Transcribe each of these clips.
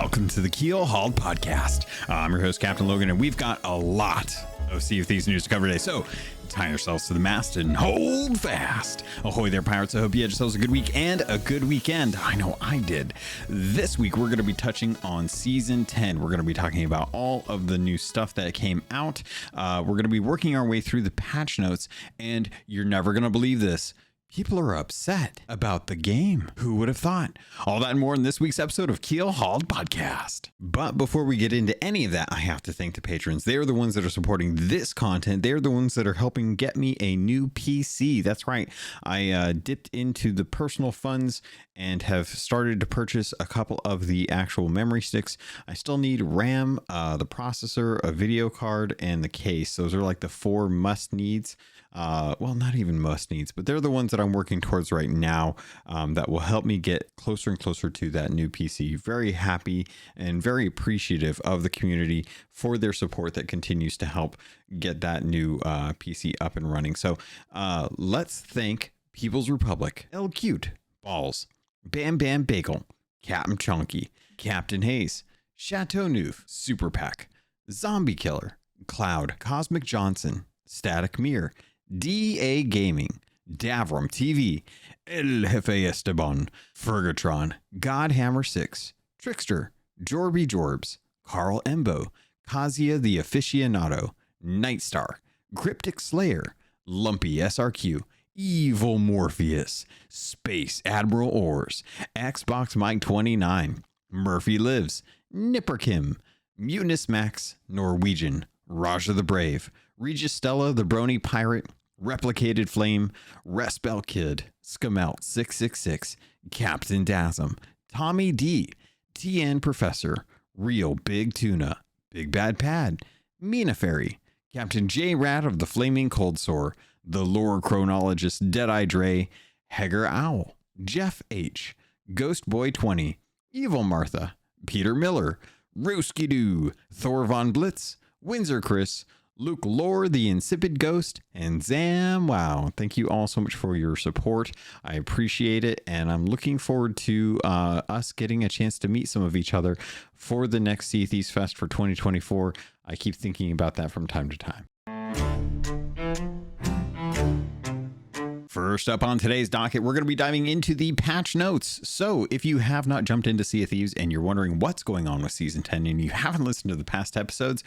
Welcome to the Keelhauled podcast. I'm your host, Captain Logun, and we've got a lot of Sea of Thieves news to cover today. So tie yourselves to the mast and hold fast. Ahoy there, pirates. I hope you had yourselves a good week and a good weekend. I know I did. This week, we're going to be touching on Season 10. We're going to be talking about all of the new stuff that came out. We're going to be working our way through the patch notes, and you're never going to believe this. People are upset about the game. Who would have thought? All that and more in this week's episode of Keelhauled Podcast. But before we get into any of that, I have to thank the patrons. They're the ones that are supporting this content. They're the ones that are helping get me a new PC. That's right. I dipped into the personal funds and have started to purchase a couple of the actual memory sticks. I still need RAM, the processor, a video card, and the case. Those are like the four must needs. Well, not even must needs, but they're the ones that I'm working towards right now that will help me get closer and closer to that new PC. Very happy and very appreciative of the community for their support that continues to help get that new PC up and running. So let's thank People's Republic, El Cute, Balls, Bam Bam Bagel, Captain Chunky, Captain Hayes, Chateau Neuf, Super Pack, Zombie Killer, Cloud, Cosmic Johnson, Static Mirror, DA Gaming, Davram TV, El Jefe Esteban, Fergatron, Godhammer 6, Trickster, Jorby Jorbs, Carl Embo, Kazia the Aficionado, Nightstar, Cryptic Slayer, Lumpy SRQ, Evil Morpheus, Space Admiral Ors, Xbox Mike 29, Murphy Lives, Nipperkim, Mutinous Max, Norwegian, Raja the Brave, Registella the Brony Pirate, Replicated Flame, Respel Kid, Skamelt 666, Captain Dasm, Tommy D, TN Professor, Real Big Tuna, Big Bad Pad, Mina Fairy, Captain J Rat of the Flaming Cold Sore, The Lore Chronologist Deadeye Dre, Heger Owl, Jeff H, Ghost Boy 20, Evil Martha, Peter Miller, Rooski Doo, Thor Von Blitz, Windsor Chris, Luke Lore, the Insipid Ghost, and Zam Wow. Thank you all so much for your support. I appreciate it, and I'm looking forward to us getting a chance to meet some of each other for the next Sea of Thieves Fest for 2024. I keep thinking about that from time to time. First up on today's docket, we're going to be diving into the patch notes. So if you have not jumped into Sea of Thieves and you're wondering what's going on with Season 10 and you haven't listened to the past episodes,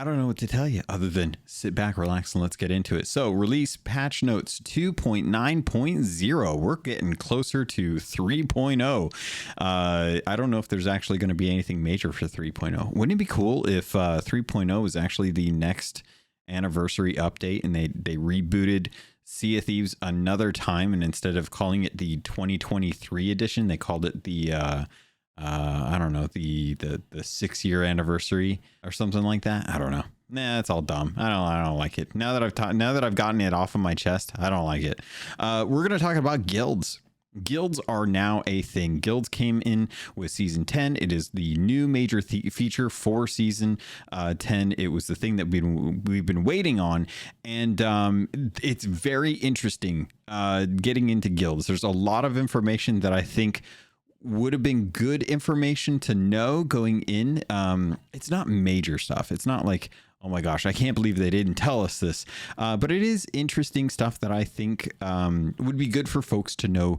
I don't know what to tell you other than sit back, relax, and let's get into it. So release patch notes 2.9.0. We're getting closer to 3.0. I don't know if there's actually going to be anything major for 3.0. Wouldn't it be cool if 3.0 was actually the next anniversary update and they rebooted Sea of Thieves another time, and instead of calling it the 2023 edition, they called it the I don't know, the 6-year anniversary or something like that. I don't know. Nah, it's all dumb. I don't like it. Now that I've gotten it off of my chest, I don't like it. We're going to talk about guilds. Guilds are now a thing. Guilds came in with Season 10. It is the new major feature for Season 10. It was the thing that we've been waiting on, and it's very interesting getting into guilds. There's a lot of information that I think would have been good information to know going in. It's not major stuff. It's not like, oh my gosh, I can't believe they didn't tell us this. But it is interesting stuff that I think would be good for folks to know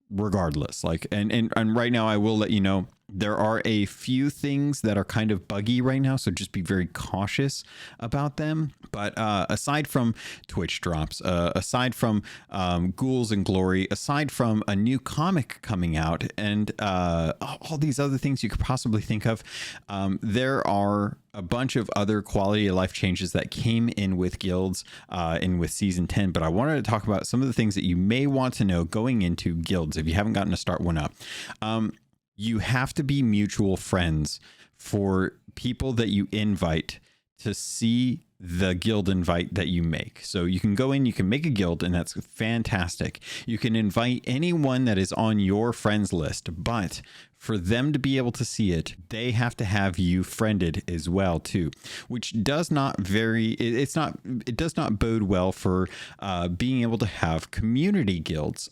regardless. Like, and right now I will let you know, there are a few things that are kind of buggy right now, so just be very cautious about them. But aside from Twitch drops, aside from Ghouls and Glory, aside from a new comic coming out, and all these other things you could possibly think of, there are a bunch of other quality of life changes that came in with guilds and with Season 10. But I wanted to talk about some of the things that you may want to know going into guilds if you haven't gotten to start one up. You have to be mutual friends for people that you invite to see the guild invite that you make. So you can go in, you can make a guild, and that's fantastic. You can invite anyone that is on your friends list, but for them to be able to see it, they have to have you friended as well too, which does not it does not bode well for being able to have community guilds.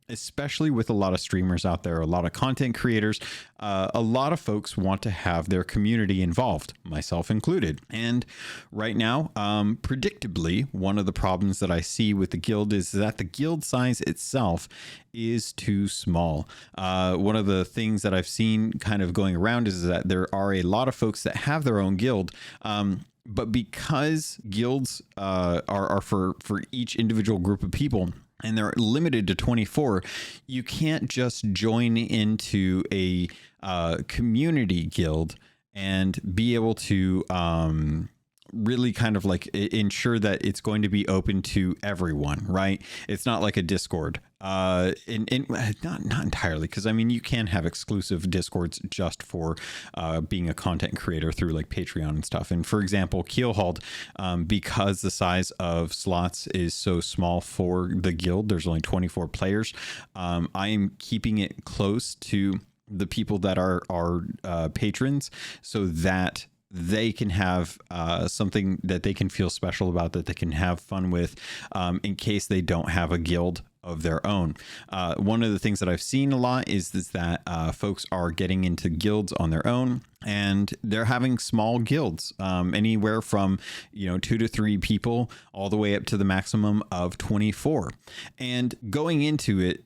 especially with a lot of streamers out there, a lot of content creators, a lot of folks want to have their community involved, myself included. And right now, predictably, one of the problems that I see with the guild is that the guild size itself is too small. One of the things that I've seen kind of going around is that there are a lot of folks that have their own guild, but because guilds are for each individual group of people, and they're limited to 24, you can't just join into a community guild and be able to really kind of like ensure that it's going to be open to everyone, right? It's not like a Discord. Not entirely, because I mean, you can have exclusive Discords just for being a content creator through like Patreon and stuff. And for example, Keelhauled, because the size of slots is so small for the guild, there's only 24 players. I am keeping it close to the people that are patrons, so that they can have something that they can feel special about, that they can have fun with, in case they don't have a guild of their own. One of the things that I've seen a lot is that folks are getting into guilds on their own, and they're having small guilds, anywhere from 2 to 3 people all the way up to the maximum of 24. And going into it,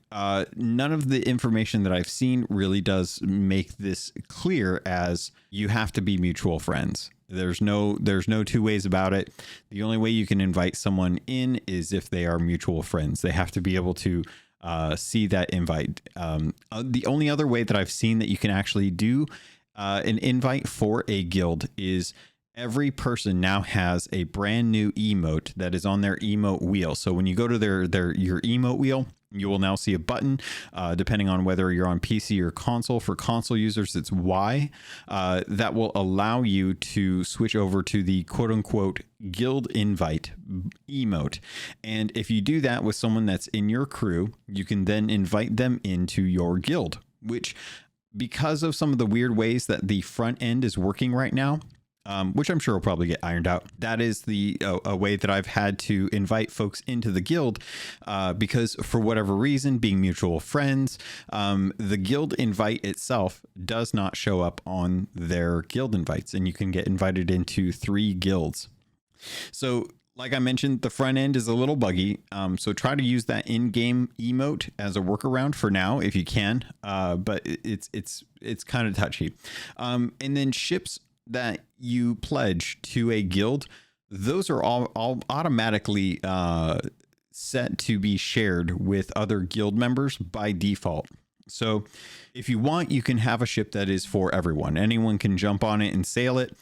none of the information that I've seen really does make this clear as you have to be mutual friends. There's no two ways about it. The only way you can invite someone in is if they are mutual friends. They have to be able to see that invite. The only other way that I've seen that you can actually do an invite for a guild is every person now has a brand new emote that is on their emote wheel. So when you go to your emote wheel, you will now see a button, depending on whether you're on PC or console. For console users, it's Y. That will allow you to switch over to the quote unquote guild invite emote. And if you do that with someone that's in your crew, you can then invite them into your guild, which, because of some of the weird ways that the front end is working right now, which I'm sure will probably get ironed out, that is a way that I've had to invite folks into the guild, because for whatever reason, being mutual friends, the guild invite itself does not show up on their guild invites, and you can get invited into 3 guilds. So like I mentioned, the front end is a little buggy, so try to use that in-game emote as a workaround for now if you can, but it's kind of touchy. And then ships that you pledge to a guild, those are all automatically set to be shared with other guild members by default. So if you want, you can have a ship that is for everyone. Anyone can jump on it and sail it.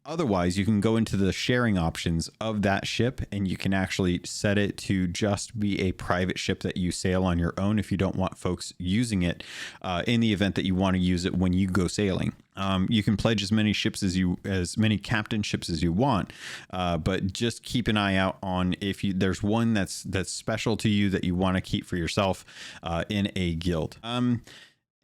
Otherwise, you can go into the sharing options of that ship, and you can actually set it to just be a private ship that you sail on your own if you don't want folks using it in the event that you want to use it when you go sailing. You can pledge as many ships as many captain ships as you want, but just keep an eye out on if there's one that's special to you that you want to keep for yourself in a guild. And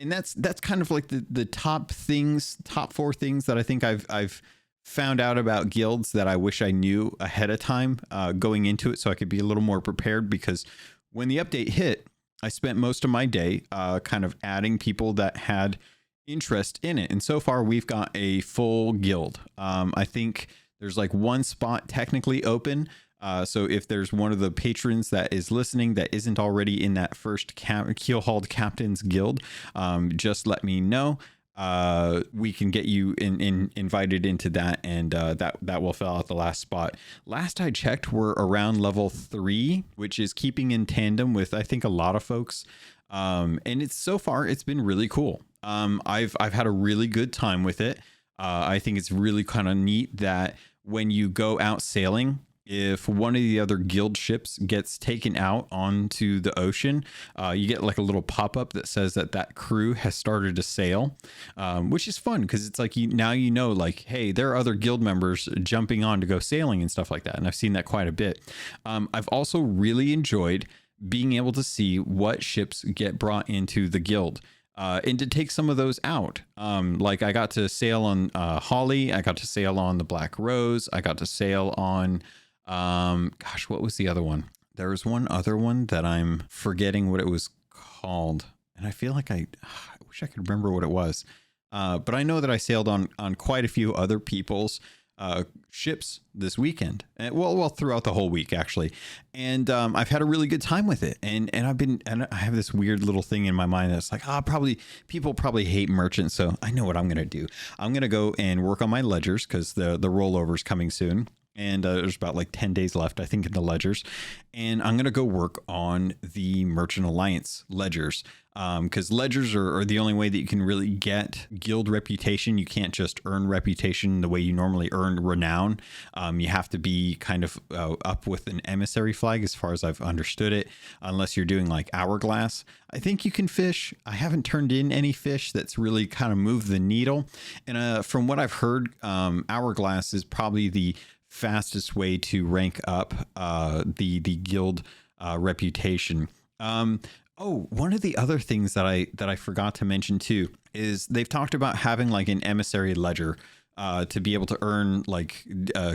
that's kind of like the top 4 things that I think I've found out about guilds that I wish I knew ahead of time going into it, so I could be a little more prepared, because when the update hit, I spent most of my day kind of adding people that had interest in it. And so far we've got a full guild. I think there's like 1 spot technically open. So if there's one of the patrons that is listening that isn't already in that first Keelhauled Captains Guild, just let me know. We can get you invited into that, and that will fill out the last spot. Last I checked, we're around level 3, which is keeping in tandem with I think a lot of folks. And so far it's been really cool. I've had a really good time with it. I think it's really kind of neat that when you go out sailing, if one of the other guild ships gets taken out onto the ocean, you get like a little pop-up that says that crew has started to sail, which is fun because it's like now you know, like, hey, there are other guild members jumping on to go sailing and stuff like that. And I've seen that quite a bit. I've also really enjoyed being able to see what ships get brought into the guild. And to take some of those out. Like I got to sail on Holly, I got to sail on the Black Rose, I got to sail on what was the other one? There was one other one that I'm forgetting what it was called, and I feel like I wish I could remember what it was. But I know that I sailed on quite a few other people's ships this weekend, and well throughout the whole week actually, and I've had a really good time with it, and I have this weird little thing in my mind that's like, people probably hate merchants, so I know what I'm gonna do. I'm gonna go and work on my ledgers, because the rollover's coming soon, and there's about like 10 days left, I think, in the ledgers, and I'm gonna go work on the Merchant Alliance ledgers, because ledgers are the only way that you can really get guild reputation. You can't just earn reputation the way you normally earn renown. You have to be kind of up with an emissary flag, as far as I've understood it, unless you're doing like hourglass. I think you can fish. I haven't turned in any fish that's really kind of moved the needle, and from what I've heard, hourglass is probably the fastest way to rank up the guild reputation. One of the other things that I forgot to mention too is they've talked about having like an emissary ledger to be able to earn like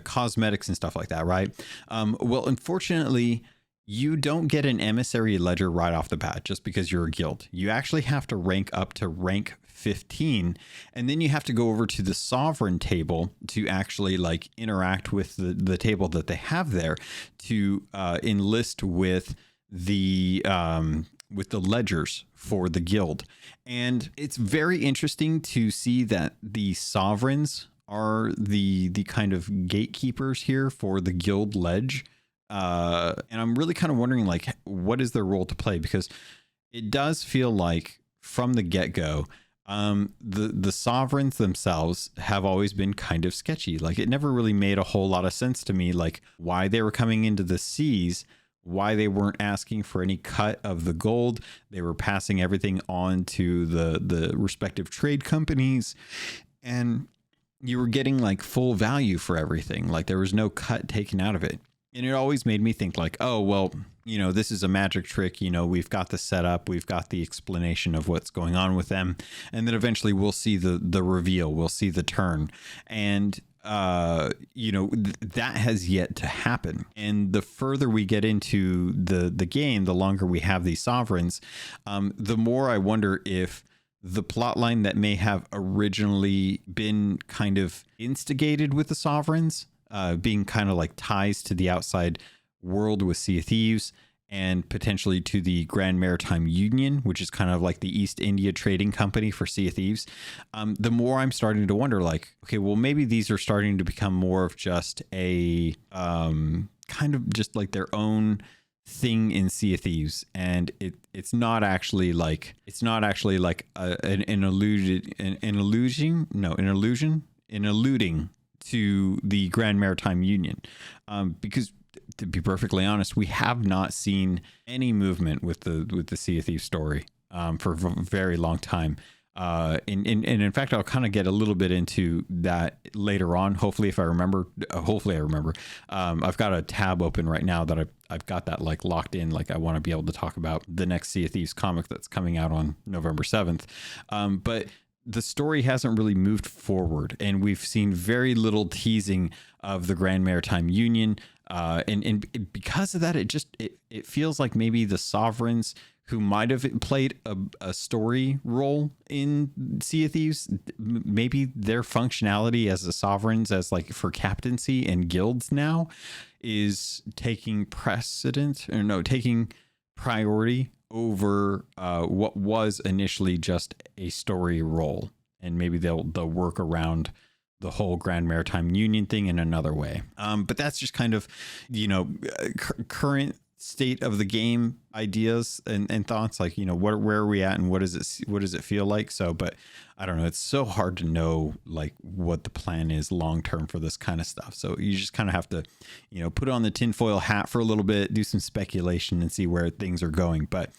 cosmetics and stuff like that, right? Well, unfortunately, you don't get an emissary ledger right off the bat just because you're a guild. You actually have to rank up to rank 15, and then you have to go over to the sovereign table to actually like interact with the table that they have there to enlist with the ledgers for the guild. And it's very interesting to see that the sovereigns are the kind of gatekeepers here for the guild ledge. And I'm really kind of wondering, like, what is their role to play? Because it does feel like from the get-go, the sovereigns themselves have always been kind of sketchy. Like, it never really made a whole lot of sense to me, like why they were coming into the seas, why they weren't asking for any cut of the gold. They were passing everything on to the respective trade companies, and you were getting like full value for everything. Like, there was no cut taken out of it. And it always made me think like, oh, well, this is a magic trick. We've got the setup, we've got the explanation of what's going on with them. And then eventually we'll see the reveal, we'll see the turn. And, that has yet to happen. And the further we get into the game, the longer we have these sovereigns, the more I wonder if the plotline that may have originally been kind of instigated with the sovereigns, being kind of like ties to the outside world with Sea of Thieves, and potentially to the Grand Maritime Union, which is kind of like the East India Trading Company for Sea of Thieves. The more I'm starting to wonder, like, okay, well, maybe these are starting to become more of just a kind of just like their own thing in Sea of Thieves, and it's not actually like an alluding to the Grand Maritime Union, because to be perfectly honest, we have not seen any movement with the Sea of Thieves story for a very long time. And in fact, I'll kind of get a little bit into that later on. Hopefully I remember. I've got a tab open right now that I've got that like locked in. Like, I want to be able to talk about the next Sea of Thieves comic that's coming out on November 7th. But the story hasn't really moved forward, and we've seen very little teasing of the Grand Maritime Union. And because of that, it feels like maybe the sovereigns who might have played a story role in Sea of Thieves, maybe their functionality as the sovereigns, as like for captaincy and guilds now, is taking priority over what was initially just a story role. And maybe they'll work around the whole Grand Maritime Union thing in another way. But that's just kind of, current state of the game ideas and thoughts, like, where are we at and what does it feel like? So, but I don't know, it's so hard to know like what the plan is long term for this kind of stuff. So you just kind of have to, put on the tinfoil hat for a little bit, do some speculation and see where things are going. But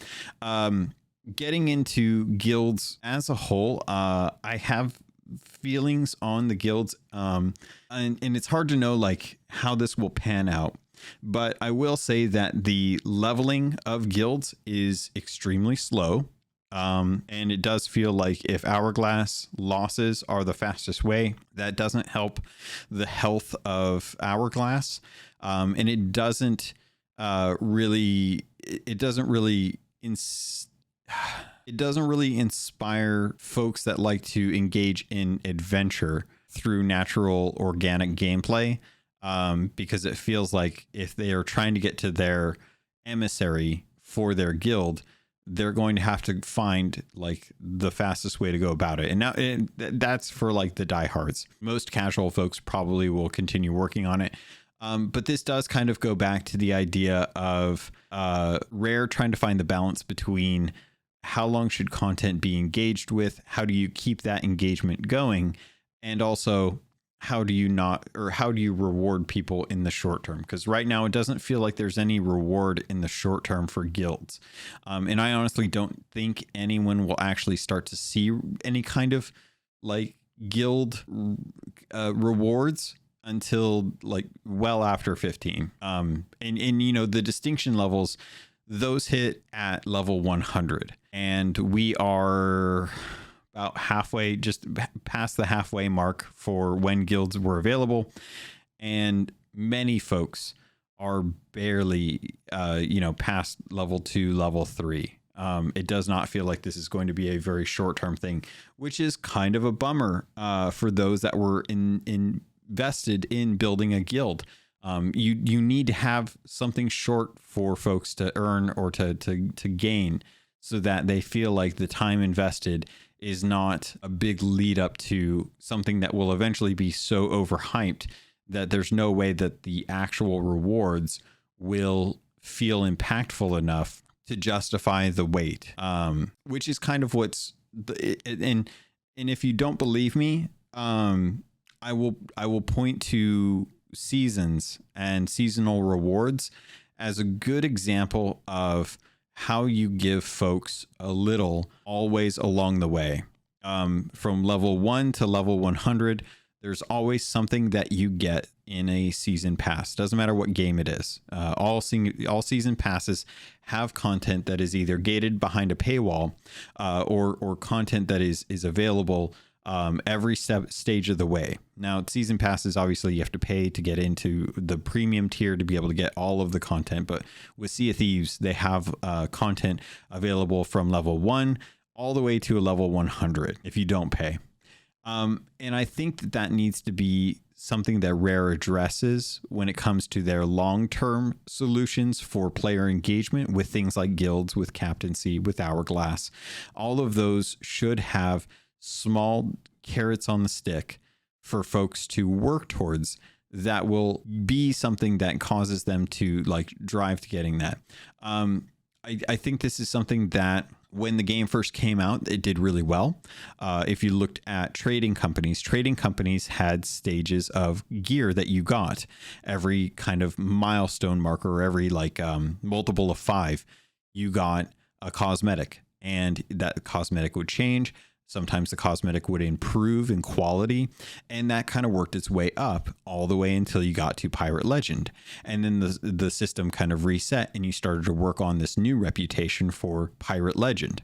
getting into guilds as a whole, I have feelings on the guilds, and it's hard to know like how this will pan out, but I will say that the leveling of guilds is extremely slow, and it does feel like if hourglass losses are the fastest way, that doesn't help the health of hourglass, and it doesn't really, it doesn't really it doesn't really inspire folks that like to engage in adventure through natural organic gameplay, because it feels like if they are trying to get to their emissary for their guild, they're going to have to find like the fastest way to go about it. And now that's for like the diehards. Most casual folks probably will continue working on it. But this does kind of go back to the idea of Rare trying to find the balance between how long should content be engaged with, how do you keep that engagement going, and also how do you reward people in the short term? Because right now it doesn't feel like there's any reward in the short term for guilds. And I honestly don't think anyone will actually start to see any kind of like guild rewards until like well after 15. And you know, the distinction levels, those hit at level 100, and we are about halfway, just past the halfway mark for when guilds were available. And many folks are barely, past level 2, level 3. It does not feel like this is going to be a very short-term thing, which is kind of a bummer for those that were invested in building a guild. You need to have something short for folks to earn or to gain, so that they feel like the time invested is not a big lead up to something that will eventually be so overhyped that there's no way that the actual rewards will feel impactful enough to justify the wait. Which is kind of and if you don't believe me, I will point to seasons and seasonal rewards as a good example of how you give folks a little always along the way. From level 1 to level 100, there's always something that you get in a season pass. Doesn't matter what game it is. All season passes have content that is either gated behind a paywall, or content that is available every stage of the way. Now, season passes, obviously you have to pay to get into the premium tier to be able to get all of the content, but with Sea of Thieves, they have content available from level 1 all the way to a level 100 if you don't pay. And I think that needs to be something that Rare addresses when it comes to their long-term solutions for player engagement with things like guilds, with captaincy, with Hourglass. All of those should have small carrots on the stick for folks to work towards that will be something that causes them to like drive to getting that. I think this is something that when the game first came out, it did really well. If you looked at trading companies had stages of gear that you got every kind of milestone marker, every like multiple of 5, you got a cosmetic, and that cosmetic would change. Sometimes the cosmetic would improve in quality, and that kind of worked its way up all the way until you got to Pirate Legend. And then the system kind of reset, and you started to work on this new reputation for Pirate Legend.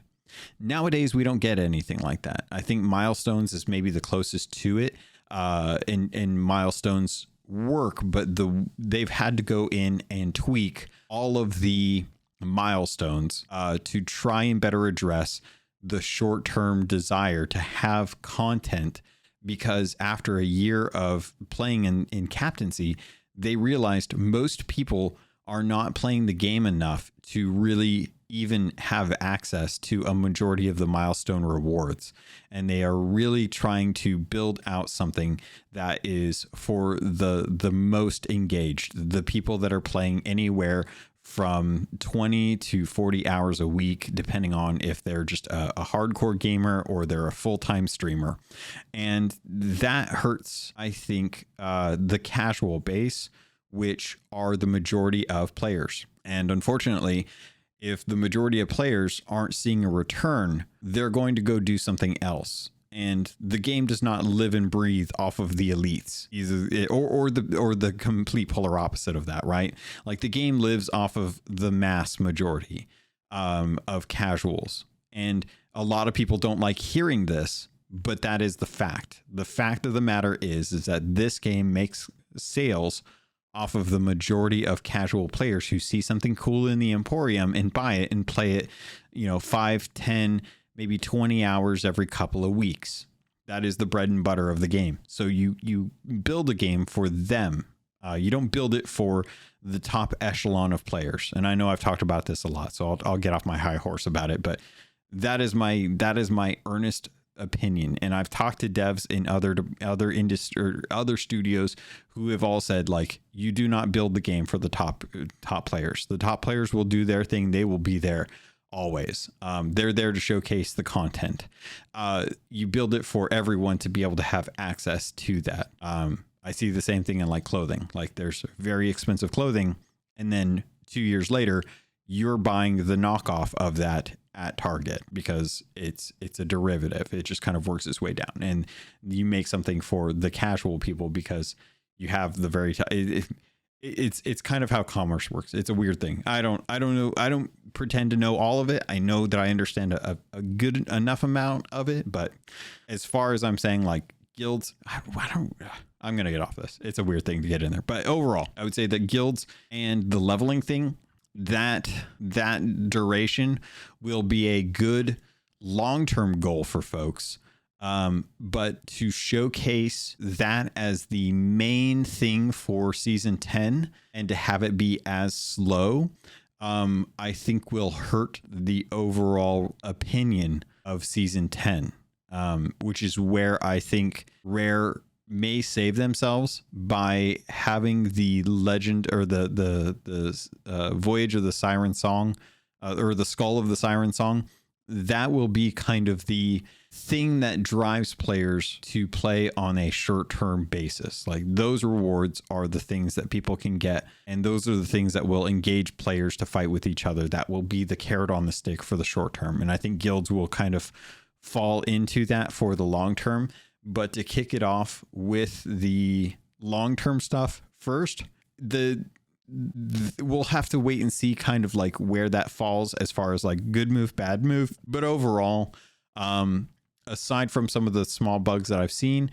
Nowadays, we don't get anything like that. I think Milestones is maybe the closest to it, and Milestones work, but they've had to go in and tweak all of the milestones to try and better address the short-term desire to have content, because after a year of playing in captaincy, they realized most people are not playing the game enough to really even have access to a majority of the milestone rewards. And they are really trying to build out something that is for the most engaged, the people that are playing anywhere from 20 to 40 hours a week, depending on if they're just a hardcore gamer or they're a full-time streamer. And that hurts, I think, the casual base, which are the majority of players. And unfortunately, if the majority of players aren't seeing a return, they're going to go do something else. And the game does not live and breathe off of the elites, either or the complete polar opposite of that, right? Like the game lives off of the mass majority of casuals. And a lot of people don't like hearing this, but that is the fact. The fact of the matter is that this game makes sales off of the majority of casual players who see something cool in the Emporium and buy it and play it, 5, 10, maybe 20 hours every couple of weeks. That is the bread and butter of the game. So you build a game for them. You don't build it for the top echelon of players. And I know I've talked about this a lot, so I'll get off my high horse about it. But that is my earnest opinion. And I've talked to devs in other industry or other studios who have all said, like, you do not build the game for the top players. The top players will do their thing. They will be there always. They're there to showcase the content. You build it for everyone to be able to have access to that. I see the same thing in like clothing. Like there's very expensive clothing, and then 2 years later, you're buying the knockoff of that at Target because it's a derivative. It just kind of works its way down, and you make something for the casual people because you have the very it's kind of how commerce works. It's a weird thing. I don't know. I don't pretend to know all of it. I know that I understand a good enough amount of it, but as far as I'm saying, like guilds, I'm going to get off this. It's a weird thing to get in there, but overall, I would say that guilds and the leveling thing, that duration will be a good long-term goal for folks. But to showcase that as the main thing for season 10 and to have it be as slow, I think will hurt the overall opinion of season 10, which is where I think Rare may save themselves by having the legend or the Voyage of the Siren Song, or the Skull of the Siren Song. That will be kind of the thing that drives players to play on a short-term basis. Like those rewards are the things that people can get, and those are the things that will engage players to fight with each other. That will be the carrot on the stick for the short term. And I think guilds will kind of fall into that for the long term. But to kick it off with the long-term stuff first, we'll have to wait and see kind of like where that falls as far as like good move, bad move. But overall, aside from some of the small bugs that I've seen,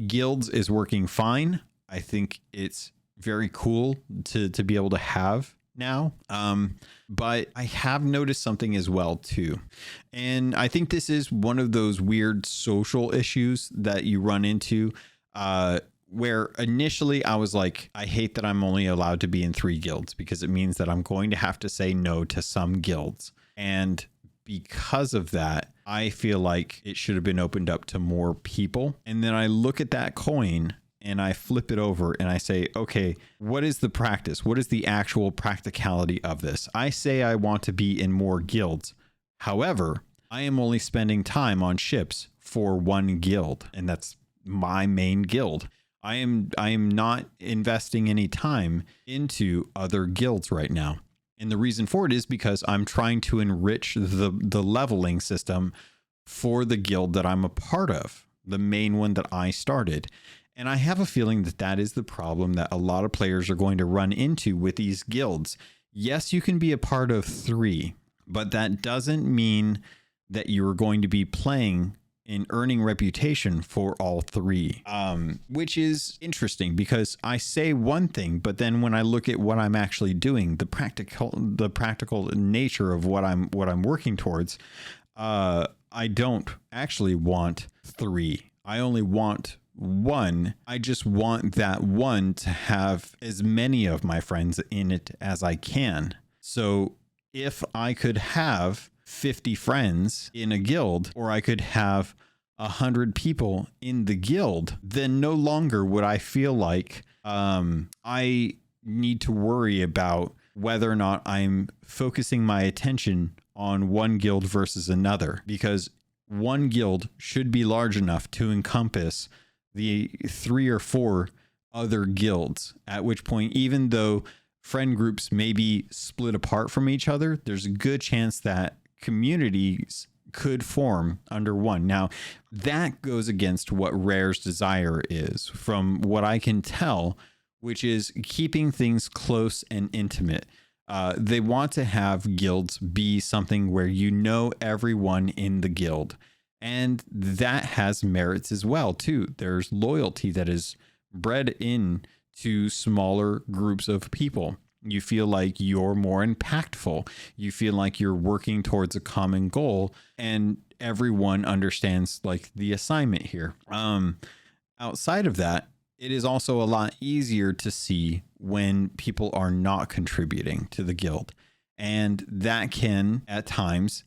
guilds is working fine. I think it's very cool to be able to have now. But I have noticed something as well too. And I think this is one of those weird social issues that you run into, where initially I was like, I hate that I'm only allowed to be in 3 guilds because it means that I'm going to have to say no to some guilds. And because of that, I feel like it should have been opened up to more people. And then I look at that coin and I flip it over and I say, okay, what is the practice? What is the actual practicality of this? I say I want to be in more guilds. However, I am only spending time on ships for 1 guild, and that's my main guild. I am not investing any time into other guilds right now. And the reason for it is because I'm trying to enrich the leveling system for the guild that I'm a part of, the main one that I started. And I have a feeling that that is the problem that a lot of players are going to run into with these guilds. Yes, you can be a part of 3, but that doesn't mean that you're going to be playing and earning reputation for all 3, which is interesting because I say one thing, but then when I look at what I'm actually doing, the practical nature of what I'm working towards, I don't actually want 3. I only want 1. I just want that 1 to have as many of my friends in it as I can. So if I could have 50 friends in a guild, or I could have 100 people in the guild, then no longer would I feel like I need to worry about whether or not I'm focusing my attention on one guild versus another, because one guild should be large enough to encompass the 3 or 4 other guilds, at which point, even though friend groups may be split apart from each other, there's a good chance that communities could form under one. Now, that goes against what Rare's desire is, from what I can tell, which is keeping things close and intimate. They want to have guilds be something where you know everyone in the guild. And that has merits as well, too. There's loyalty that is bred in to smaller groups of people. You feel like you're more impactful. You feel like you're working towards a common goal, and everyone understands like the assignment here. Outside of that, it is also a lot easier to see when people are not contributing to the guild. And that can at times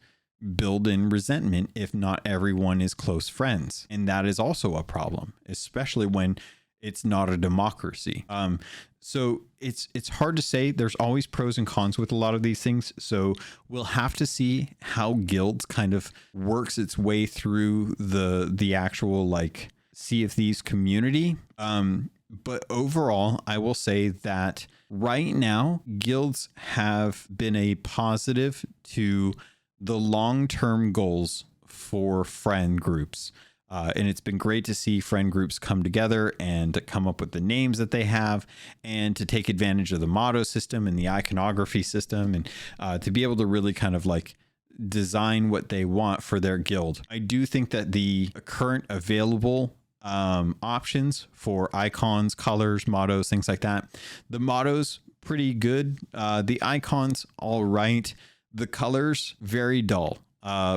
build in resentment if not everyone is close friends. And that is also a problem, especially when it's not a democracy. So it's hard to say. There's always pros and cons with a lot of these things. So we'll have to see how guilds kind of works its way through the actual like Sea of Thieves community. But overall, I will say that right now, guilds have been a positive to the long-term goals for friend groups. And it's been great to see friend groups come together and to come up with the names that they have and to take advantage of the motto system and the iconography system and to be able to really kind of like design what they want for their guild. I do think that the current available options for icons, colors, mottos, things like that, the mottos pretty good. The icons, all right. The colors, very dull.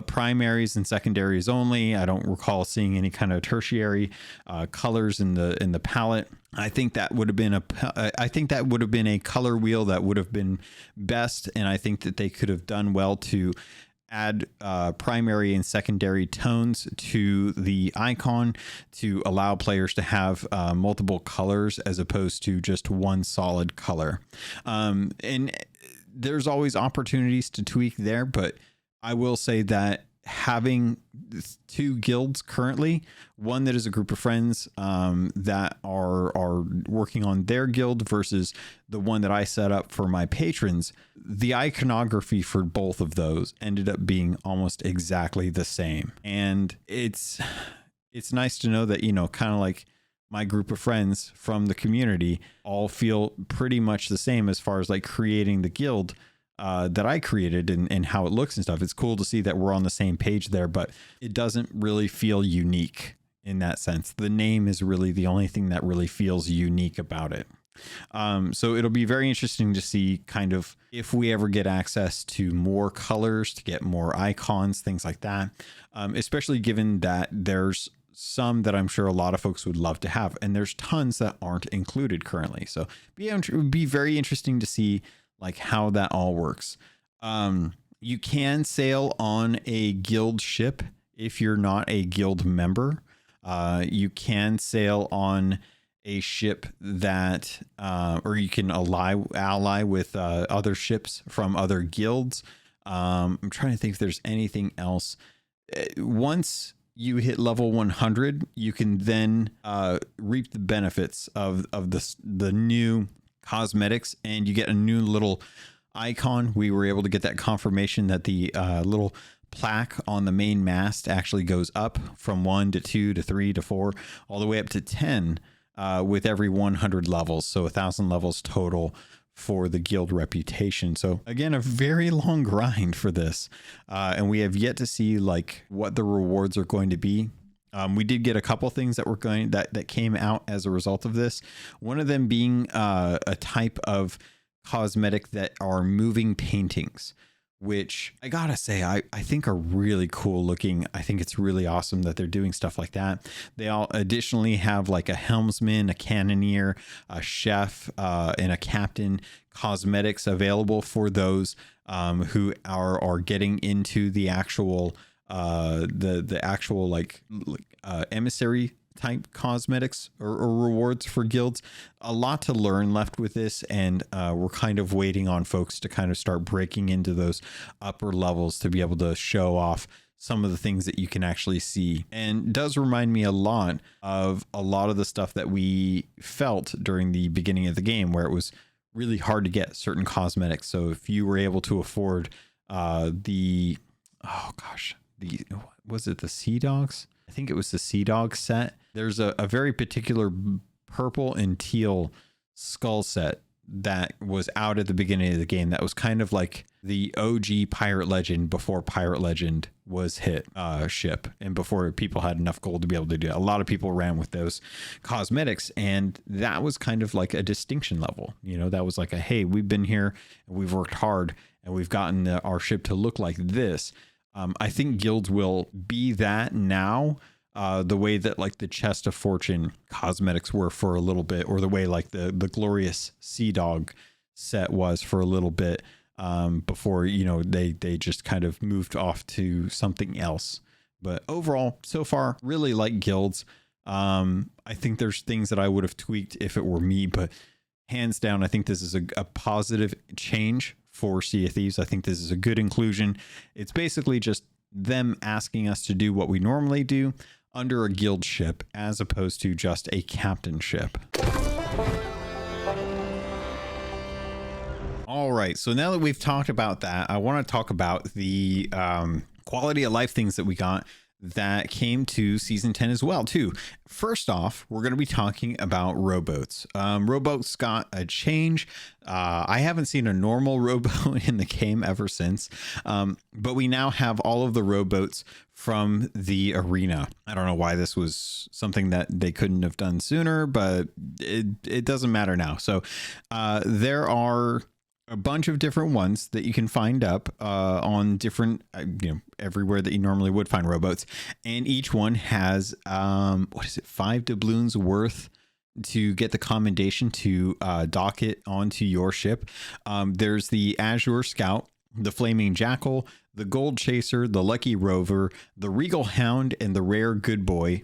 Primaries and secondaries only. I don't recall seeing any kind of tertiary colors in the palette. I think that would have been a color wheel that would have been best, and I think that they could have done well to add primary and secondary tones to the icon to allow players to have multiple colors as opposed to just one solid color. And there's always opportunities to tweak there, but I will say that having two guilds currently, one that is a group of friends that are working on their guild versus the one that I set up for my patrons, the iconography for both of those ended up being almost exactly the same. And it's nice to know that, you know, kind of like my group of friends from the community all feel pretty much the same as far as like creating the guild that I created and how it looks and stuff. It's cool to see that we're on the same page there, but it doesn't really feel unique in that sense. The name is really the only thing that really feels unique about it. So it'll be very interesting to see kind of if we ever get access to more colors, to get more icons, things like that, especially given that there's some that I'm sure a lot of folks would love to have, and there's tons that aren't included currently. So it would be very interesting to see like how that all works. You can sail on a guild ship if you're not a guild member. You can sail on a ship that, or you can ally with other ships from other guilds. I'm trying to think if there's anything else. Once you hit level 100, you can then reap the benefits of the new cosmetics, and you get a new little icon. We were able to get that confirmation that the little plaque on the main mast actually goes up from 1 to 2 to 3 to 4 all the way up to 10 with every 100 levels, so 1,000 levels total for the guild reputation. So again, a very long grind for this, and we have yet to see like what the rewards are going to be. We did get a couple things that came out as a result of this. One of them being a type of cosmetic that are moving paintings, which I gotta say, I think are really cool looking. I think it's really awesome that they're doing stuff like that. They all additionally have like a helmsman, a cannoneer, a chef, and a captain cosmetics available for those who are getting into the actual the actual like emissary type cosmetics or rewards for guilds. A lot to learn left with this, and we're kind of waiting on folks to kind of start breaking into those upper levels to be able to show off some of the things that you can actually see. And does remind me a lot of the stuff that we felt during the beginning of the game, where it was really hard to get certain cosmetics. So if you were able to afford was it the Sea Dogs? I think it was the Sea Dog set. There's a very particular purple and teal skull set that was out at the beginning of the game that was kind of like the OG Pirate Legend before Pirate Legend was hit ship, and before people had enough gold to be able to do it. A lot of people ran with those cosmetics, and that was kind of like a distinction level. You know, that was like a, hey, we've been here and we've worked hard and we've gotten our ship to look like this. I think guilds will be that now, the way that like the Chest of Fortune cosmetics were for a little bit, or the way like the glorious Sea Dog set was for a little bit, before, you know, they just kind of moved off to something else. But overall, so far, really like guilds. I think there's things that I would have tweaked if it were me, but hands down, I think this is a positive change for Sea of Thieves. I think this is a good inclusion. It's basically just them asking us to do what we normally do under a guild ship, as opposed to just a captain ship. All right, so now that we've talked about that, I want to talk about the quality of life things that we got that came to season 10 as well too. First off, we're going to be talking about rowboats. Rowboats got a change. I haven't seen a normal rowboat in the game ever since, but we now have all of the rowboats from the arena. I don't know why this was something that they couldn't have done sooner, but it doesn't matter now. So there are a bunch of different ones that you can find up on different, everywhere that you normally would find rowboats. And each one has, 5 doubloons worth to get the commendation to dock it onto your ship. There's the Azure Scout, the Flaming Jackal, the Gold Chaser, the Lucky Rover, the Regal Hound, and the Rare Good Boy.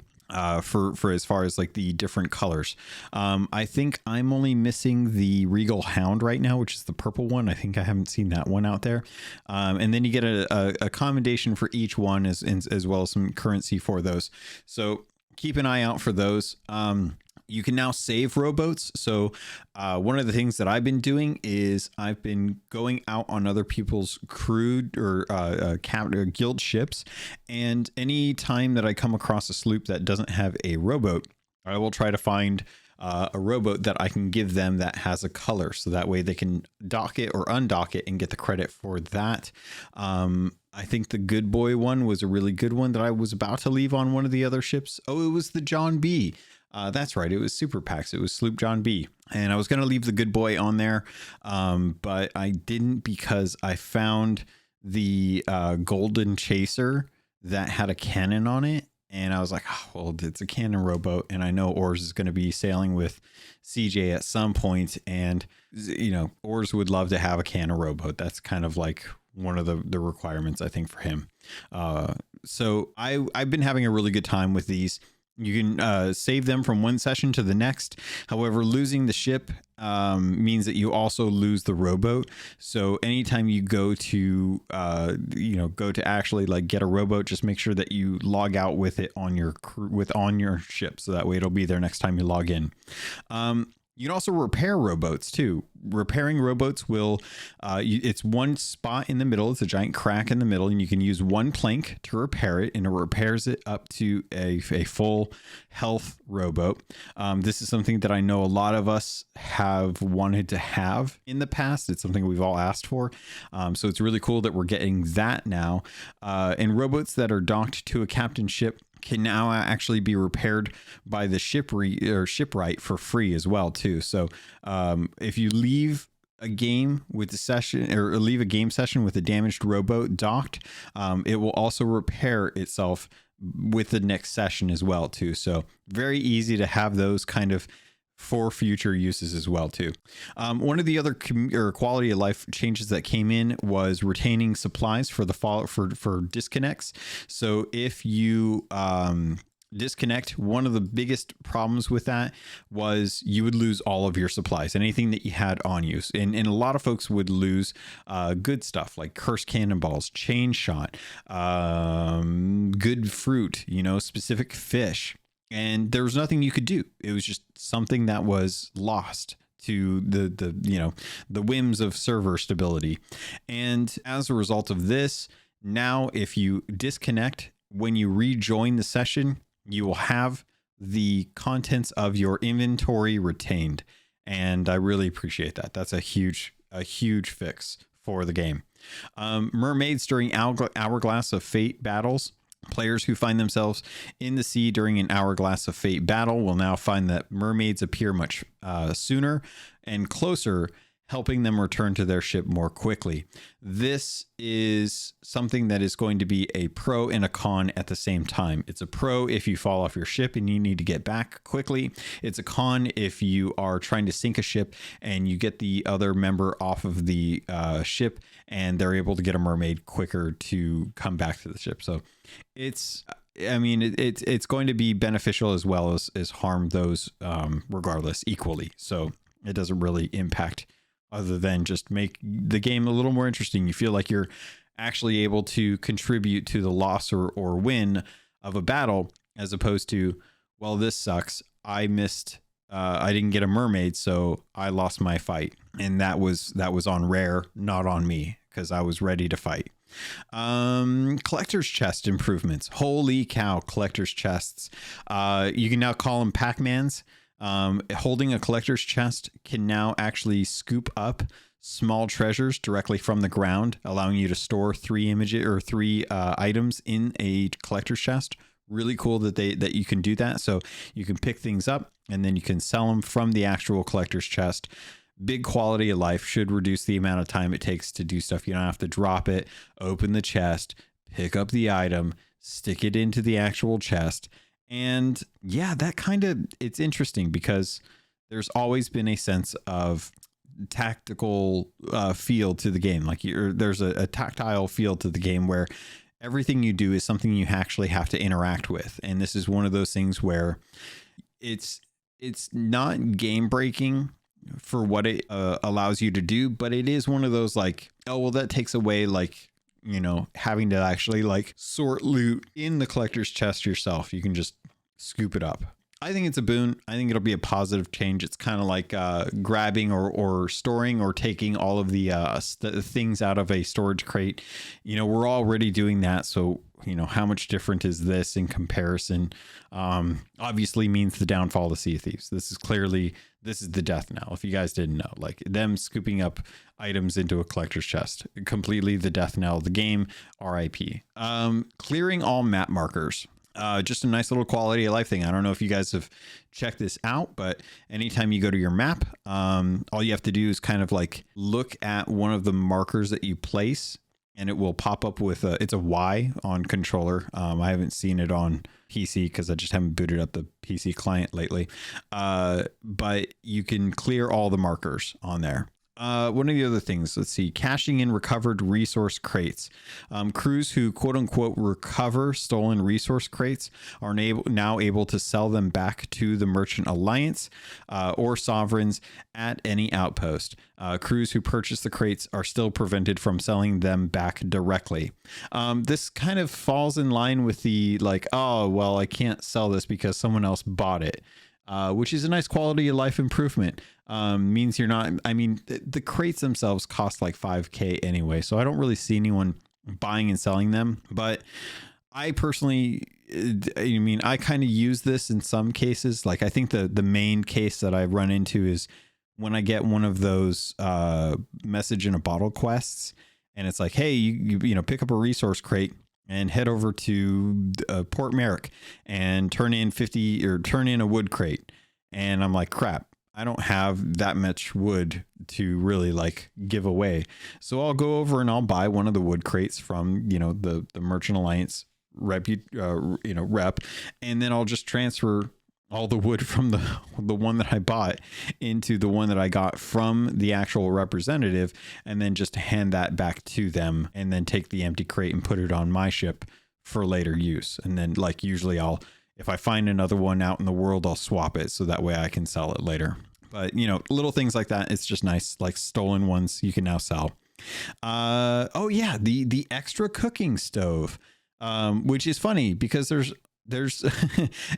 For as far as like the different colors. I think I'm only missing the Regal Hound right now, which is the purple one. I think I haven't seen that one out there. And then you get a commendation for each one, as well as some currency for those. So keep an eye out for those. You can now save rowboats. So one of the things that I've been doing is I've been going out on other people's crewed or guild ships. And any time that I come across a sloop that doesn't have a rowboat, I will try to find a rowboat that I can give them that has a color. So that way they can dock it or undock it and get the credit for that. I think the Good Boy one was a really good one that I was about to leave on one of the other ships. Oh, it was the John B. That's right. It was Super Packs. It was Sloop John B. And I was going to leave the Good Boy on there, but I didn't, because I found the Golden Chaser that had a cannon on it. And I was like, oh, well, it's a cannon rowboat. And I know Ors is going to be sailing with CJ at some point. And, Ors would love to have a cannon rowboat. That's kind of like one of the requirements, I think, for him. So I've been having a really good time with these. You can save them from one session to the next. However, losing the ship means that you also lose the rowboat. So anytime you go to actually like get a rowboat, just make sure that you log out with it on your on your ship. So that way it'll be there next time you log in. You can also repair rowboats too. Repairing rowboats will, it's one spot in the middle. It's a giant crack in the middle, and you can use one plank to repair it, and it repairs it up to a full health rowboat. This is something that I know a lot of us have wanted to have in the past. It's something we've all asked for. So it's really cool that we're getting that now. And rowboats that are docked to a captain ship can now actually be repaired by the shipwright for free as well too. So if you leave a game with the session, or leave a game session with a damaged rowboat docked, it will also repair itself with the next session as well too. So very easy to have those kind of for future uses as well too. One of the other quality of life changes that came in was retaining supplies for the for disconnects. So if you disconnect, one of the biggest problems with that was you would lose all of your supplies, anything that you had on you. And a lot of folks would lose good stuff like cursed cannonballs, chain shot, good fruit, specific fish. And there was nothing you could do. It was just something that was lost to the whims of server stability. And as a result of this, now if you disconnect, when you rejoin the session, you will have the contents of your inventory retained. and I really appreciate that. That's a huge fix for the game. Mermaids during Hourglass of Fate battles. Players who find themselves in the sea during an Hourglass of Fate battle will now find that mermaids appear much sooner and closer, helping them return to their ship more quickly. This is something that is going to be a pro and a con at the same time. It's a pro if you fall off your ship and you need to get back quickly. It's a con if you are trying to sink a ship and you get the other member off of the ship and they're able to get a mermaid quicker to come back to the ship. So it's going to be beneficial as well as harm those regardless equally. So it doesn't really impact other than just make the game a little more interesting. You feel like you're actually able to contribute to the loss or win of a battle, as opposed to, well, this sucks. I didn't get a mermaid, so I lost my fight. And that was on Rare, not on me, because I was ready to fight. Collector's chest improvements. Holy cow, collector's chests. You can now call them Pac-Mans. Holding a collector's chest can now actually scoop up small treasures directly from the ground, allowing you to store three items in a collector's chest. Really cool that you can do that. So you can pick things up and then you can sell them from the actual collector's chest. Big quality of life, should reduce the amount of time it takes to do stuff. You don't have to drop it, open the chest, pick up the item, stick it into the actual chest. And yeah, it's interesting because there's always been a sense of tactical feel to the game. Like there's a tactile feel to the game where everything you do is something you actually have to interact with. And this is one of those things where it's not game breaking for what it allows you to do, but it is one of those like, oh, well, that takes away like, having to actually like sort loot in the collector's chest yourself. You can just scoop it up. I think it's a boon. I think it'll be a positive change. It's kind of like grabbing or storing or taking all of the things out of a storage crate. We're already doing that. So, how much different is this in comparison? Obviously means the downfall of Sea of Thieves. This is the death knell. If you guys didn't know, like them scooping up items into a collector's chest, completely the death knell of the game. RIP. Clearing all map markers. Just a nice little quality of life thing. I don't know if you guys have checked this out, but anytime you go to your map, all you have to do is kind of like look at one of the markers that you place and it will pop up with it's a Y on controller. I haven't seen it on PC because I just haven't booted up the PC client lately. But you can clear all the markers on there. One of the other things, let's see, cashing in recovered resource crates. Crews who quote unquote recover stolen resource crates are now able to sell them back to the Merchant Alliance or Sovereigns at any outpost. Crews who purchase the crates are still prevented from selling them back directly. This kind of falls in line with the like, oh, well, I can't sell this because someone else bought it. Which is a nice quality of life improvement. Means you're not, the crates themselves cost like $5,000 anyway, so I don't really see anyone buying and selling them. But I personally, I kind of use this in some cases. Like I think the main case that I run into is when I get one of those message in a bottle quests, and it's like, hey, you pick up a resource crate and head over to Port Merrick and turn in a wood crate. And I'm like, crap, I don't have that much wood to really like give away. So I'll go over and I'll buy one of the wood crates from, the Merchant Alliance rep, and then I'll just transfer all the wood from the one that I bought into the one that I got from the actual representative, and then just hand that back to them, and then take the empty crate and put it on my ship for later use. And then like usually if I find another one out in the world, I'll swap it so that way I can sell it later. But little things like that, it's just nice. Like stolen ones you can now sell. The extra cooking stove, which is funny because there's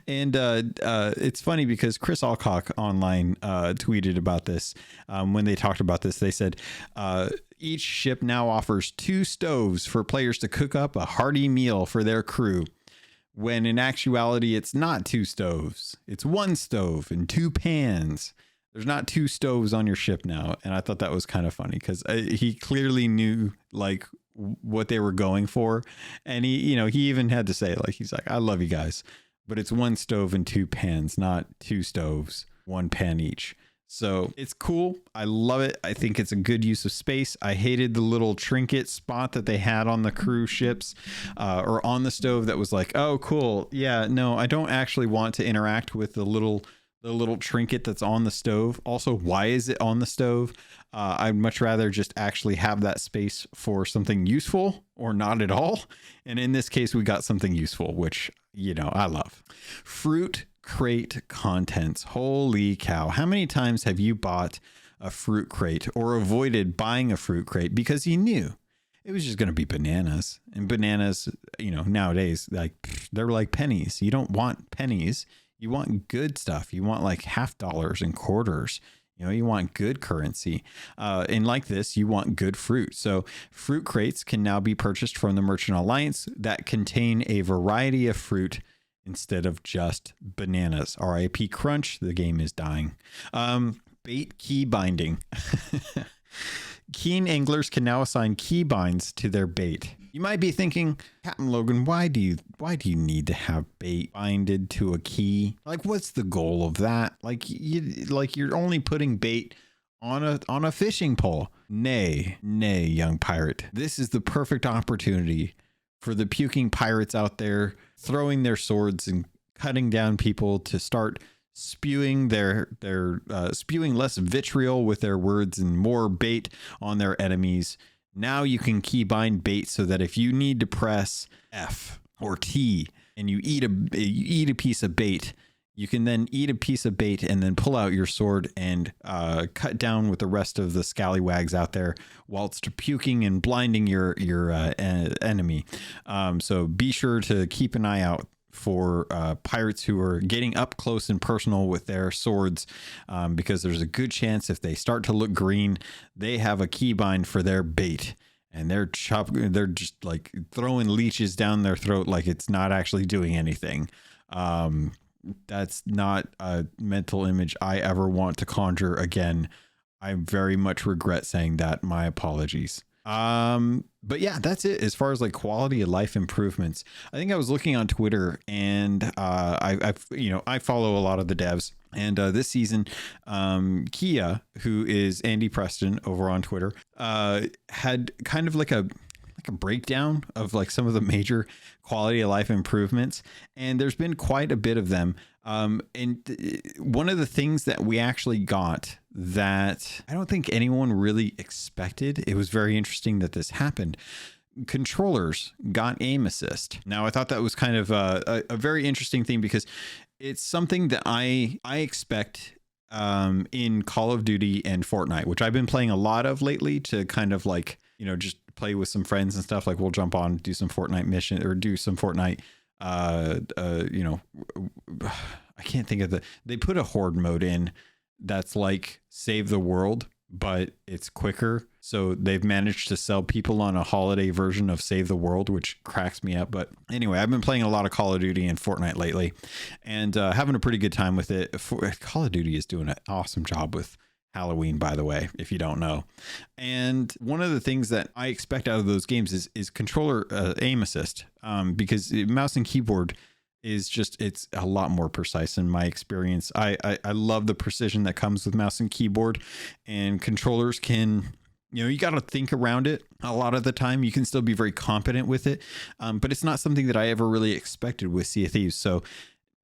and it's funny because Chris Alcock online tweeted about this. When they talked about this, they said each ship now offers 2 stoves for players to cook up a hearty meal for their crew, when in actuality it's not 2 stoves, it's 1 stove and 2 pans. There's not two stoves on your ship now. And I thought that was kind of funny because he clearly knew like what they were going for. And he even had to say, like, he's like, I love you guys, but it's one stove and two pans, not two stoves, one pan each. So it's cool. I love it. I think it's a good use of space. I hated the little trinket spot that they had on the cruise ships or on the stove that was like, oh, cool. Yeah, no, I don't actually want to interact with the little trinket that's on the stove. Also, why is it on the stove? I'd much rather just actually have that space for something useful or not at all. And in this case, we got something useful, which, I love. Fruit crate contents. Holy cow. How many times have you bought a fruit crate or avoided buying a fruit crate because you knew it was just going to be bananas? And bananas, nowadays, like, they're like pennies. You don't want pennies. You want good stuff. You want like $50 and quarters. You want good currency. And like this, you want good fruit. So fruit crates can now be purchased from the Merchant Alliance that contain a variety of fruit instead of just bananas. RIP Crunch, the game is dying. Bait key binding. Keen anglers can now assign key binds to their bait. You might be thinking, CaptainLogun, why do you need to have bait binded to a key? Like, what's the goal of that? You're only putting bait on a fishing pole. Nay, young pirate. This is the perfect opportunity for the puking pirates out there throwing their swords and cutting down people to start spewing spewing less vitriol with their words and more bait on their enemies. Now you can keybind bait so that if you need to press F or T and you eat a piece of bait, you can then eat a piece of bait and then pull out your sword and cut down with the rest of the scallywags out there whilst puking and blinding your enemy. So be sure to keep an eye out for pirates who are getting up close and personal with their swords, because there's a good chance if they start to look green, they have a keybind for their bait. And they're just like throwing leeches down their throat like it's not actually doing anything. That's not a mental image I ever want to conjure again. I very much regret saying that. My apologies. But yeah, that's it as far as like quality of life improvements. I think I was looking on Twitter and I follow a lot of the devs, and this season, Kia, who is Andy Preston over on Twitter, had kind of like a breakdown of like some of the major quality of life improvements, and there's been quite a bit of them. And one of the things that we actually got that I don't think anyone really expected, it was very interesting that this happened. Controllers got aim assist. Now, I thought that was kind of a very interesting thing because it's something that I expect in Call of Duty and Fortnite, which I've been playing a lot of lately to kind of like, just play with some friends and stuff. Like we'll jump on, do some Fortnite mission or do some Fortnite. I can't think of they put a horde mode in that's like save the world, but it's quicker. So they've managed to sell people on a holiday version of Save the World, which cracks me up. But anyway, I've been playing a lot of Call of Duty and Fortnite lately and having a pretty good time with it. Call of Duty is doing an awesome job with Halloween, by the way, if you don't know. And one of the things that I expect out of those games is controller aim assist, because mouse and keyboard is just, it's a lot more precise in my experience. I love the precision that comes with mouse and keyboard, and controllers can, you got to think around it a lot of the time. You can still be very competent with it, but it's not something that I ever really expected with Sea of Thieves. So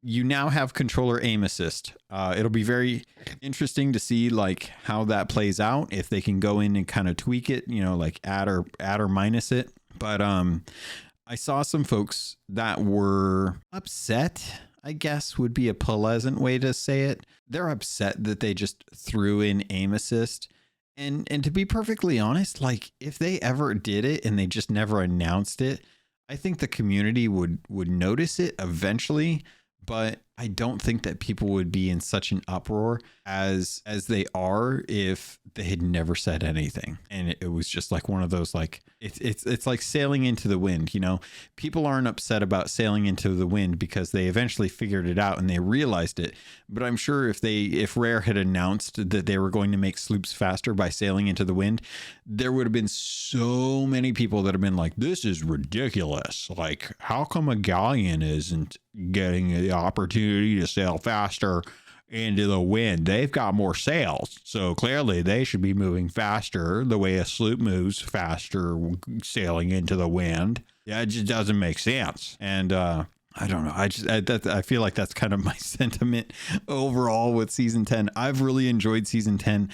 you now have controller aim assist. It'll be very interesting to see like how that plays out, if they can go in and kind of tweak it, like add or minus it. But I saw some folks that were upset, I guess would be a pleasant way to say it. They're upset that they just threw in aim assist. And to be perfectly honest, like if they ever did it and they just never announced it, I think the community would notice it eventually. But I don't think that people would be in such an uproar as they are if they had never said anything. And it was just like one of those, like, it's like sailing into the wind. You know, people aren't upset about sailing into the wind because they eventually figured it out and they realized it. But I'm sure if Rare had announced that they were going to make sloops faster by sailing into the wind, there would have been so many people that have been like, this is ridiculous. Like, how come a galleon isn't getting the opportunity to sail faster into the wind? They've got more sails, so clearly they should be moving faster the way a sloop moves faster sailing into the wind. Yeah, it just doesn't make sense. And I don't know. I feel like that's kind of my sentiment overall with season 10. I've really enjoyed season 10.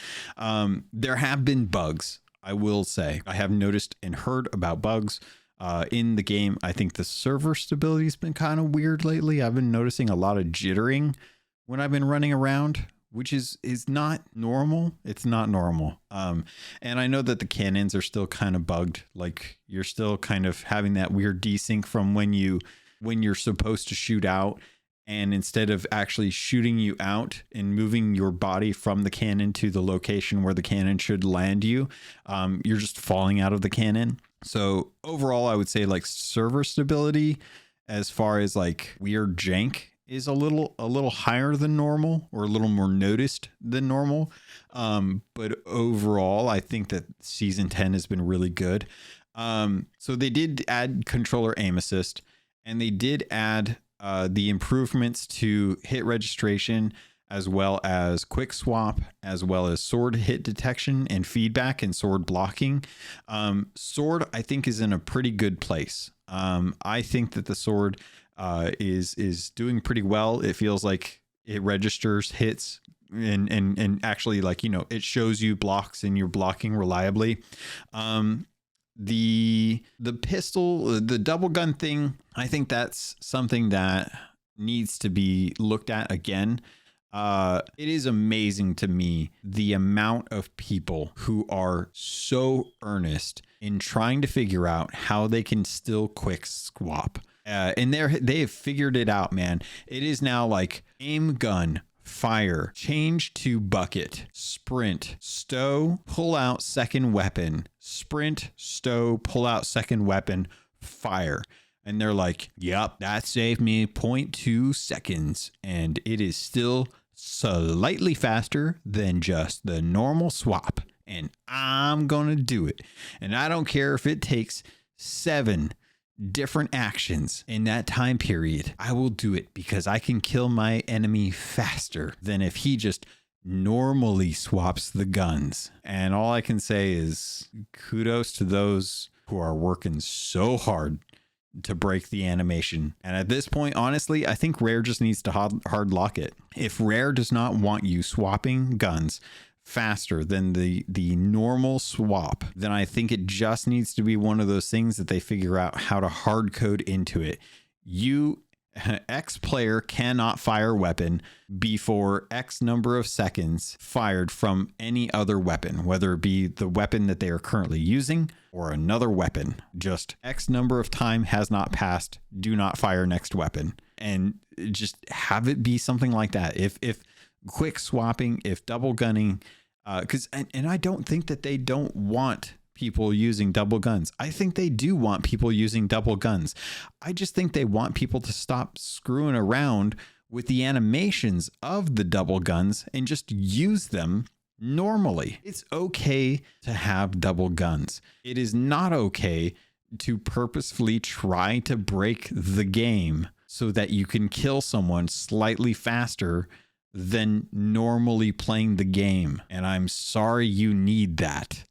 There have been bugs, I will say. I have noticed and heard about bugs in the game. I think the server stability has been kind of weird lately. I've been noticing a lot of jittering when I've been running around, which is not normal. It's not normal. And I know that the cannons are still kind of bugged. Like, you're still kind of having that weird desync from when you're supposed to shoot out, and instead of actually shooting you out and moving your body from the cannon to the location where the cannon should land you, you're just falling out of the cannon. So overall, I would say like server stability, as far as like weird jank, is a little higher than normal, or a little more noticed than normal. But overall, I think that season 10 has been really good. So they did add controller aim assist, and they did add the improvements to hit registration, as well as quick swap, as well as sword hit detection and feedback and sword blocking. Sword, I think, is in a pretty good place. I think that the sword is doing pretty well. It feels like it registers hits and actually, like, you know, it shows you blocks and you're blocking reliably. The pistol, the double gun thing, I think that's something that needs to be looked at again. It is amazing to me the amount of people who are so earnest in trying to figure out how they can still quick swap. And they have figured it out, man. It is now like aim, gun, fire, change to bucket, sprint, stow, pull out second weapon, sprint, stow, pull out second weapon, fire. And they're like, yep, that saved me 0.2 seconds. And it is still slightly faster than just the normal swap. And I'm going to do it. And I don't care if it takes 7 different actions in that time period. I will do it because I can kill my enemy faster than if he just normally swaps the guns. And all I can say is kudos to those who are working so hard to break the animation. And at this point, honestly, I think Rare just needs to hard lock it. If Rare does not want you swapping guns faster than the normal swap, then I think it just needs to be one of those things that they figure out how to hard code into it. X player cannot fire weapon before X number of seconds fired from any other weapon, whether it be the weapon that they are currently using or another weapon. Just X number of time has not passed. Do not fire next weapon. And just have it be something like that. If quick swapping, if double gunning, and I don't think that they don't want people using double guns. I think they do want people using double guns. I just think they want people to stop screwing around with the animations of the double guns and just use them normally. It's okay to have double guns. It is not okay to purposefully try to break the game so that you can kill someone slightly faster than normally playing the game. And I'm sorry you need that.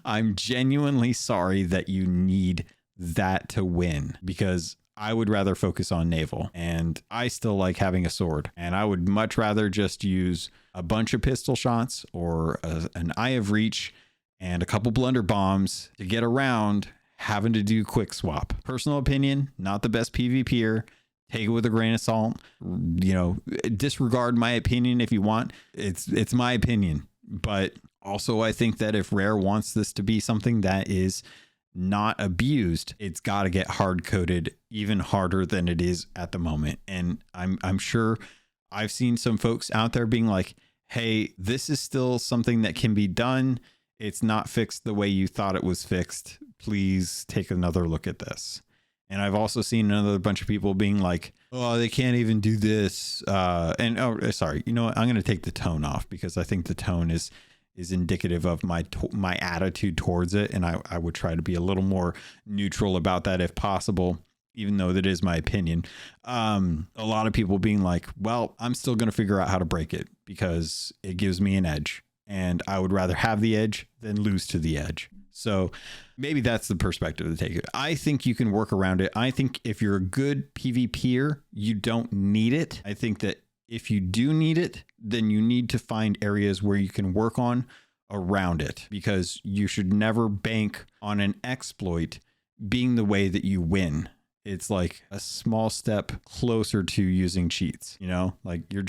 I'm genuinely sorry that you need that to win, because I would rather focus on naval, and I still like having a sword, and I would much rather just use a bunch of pistol shots or an eye of reach and a couple blunder bombs to get around having to do quick swap. Personal opinion, not the best PvPer. Take it with a grain of salt. You know, disregard my opinion if you want. It's my opinion. But also, I think that if Rare wants this to be something that is not abused, it's got to get hard coded even harder than it is at the moment. And I'm sure I've seen some folks out there being like, hey, this is still something that can be done. It's not fixed the way you thought it was fixed. Please take another look at this. And I've also seen another bunch of people being like, oh, they can't even do this. Sorry, you know what? I'm going to take the tone off because I think the tone is indicative of my attitude towards it. And I would try to be a little more neutral about that if possible, even though that is my opinion. A lot of people being like, well, I'm still going to figure out how to break it because it gives me an edge. And I would rather have the edge than lose to the edge. So maybe that's the perspective to take it. I think you can work around it. I think if you're a good PvPer, you don't need it. I think that if you do need it, then you need to find areas where you can work on around it, because you should never bank on an exploit being the way that you win. It's like a small step closer to using cheats, you know, like you're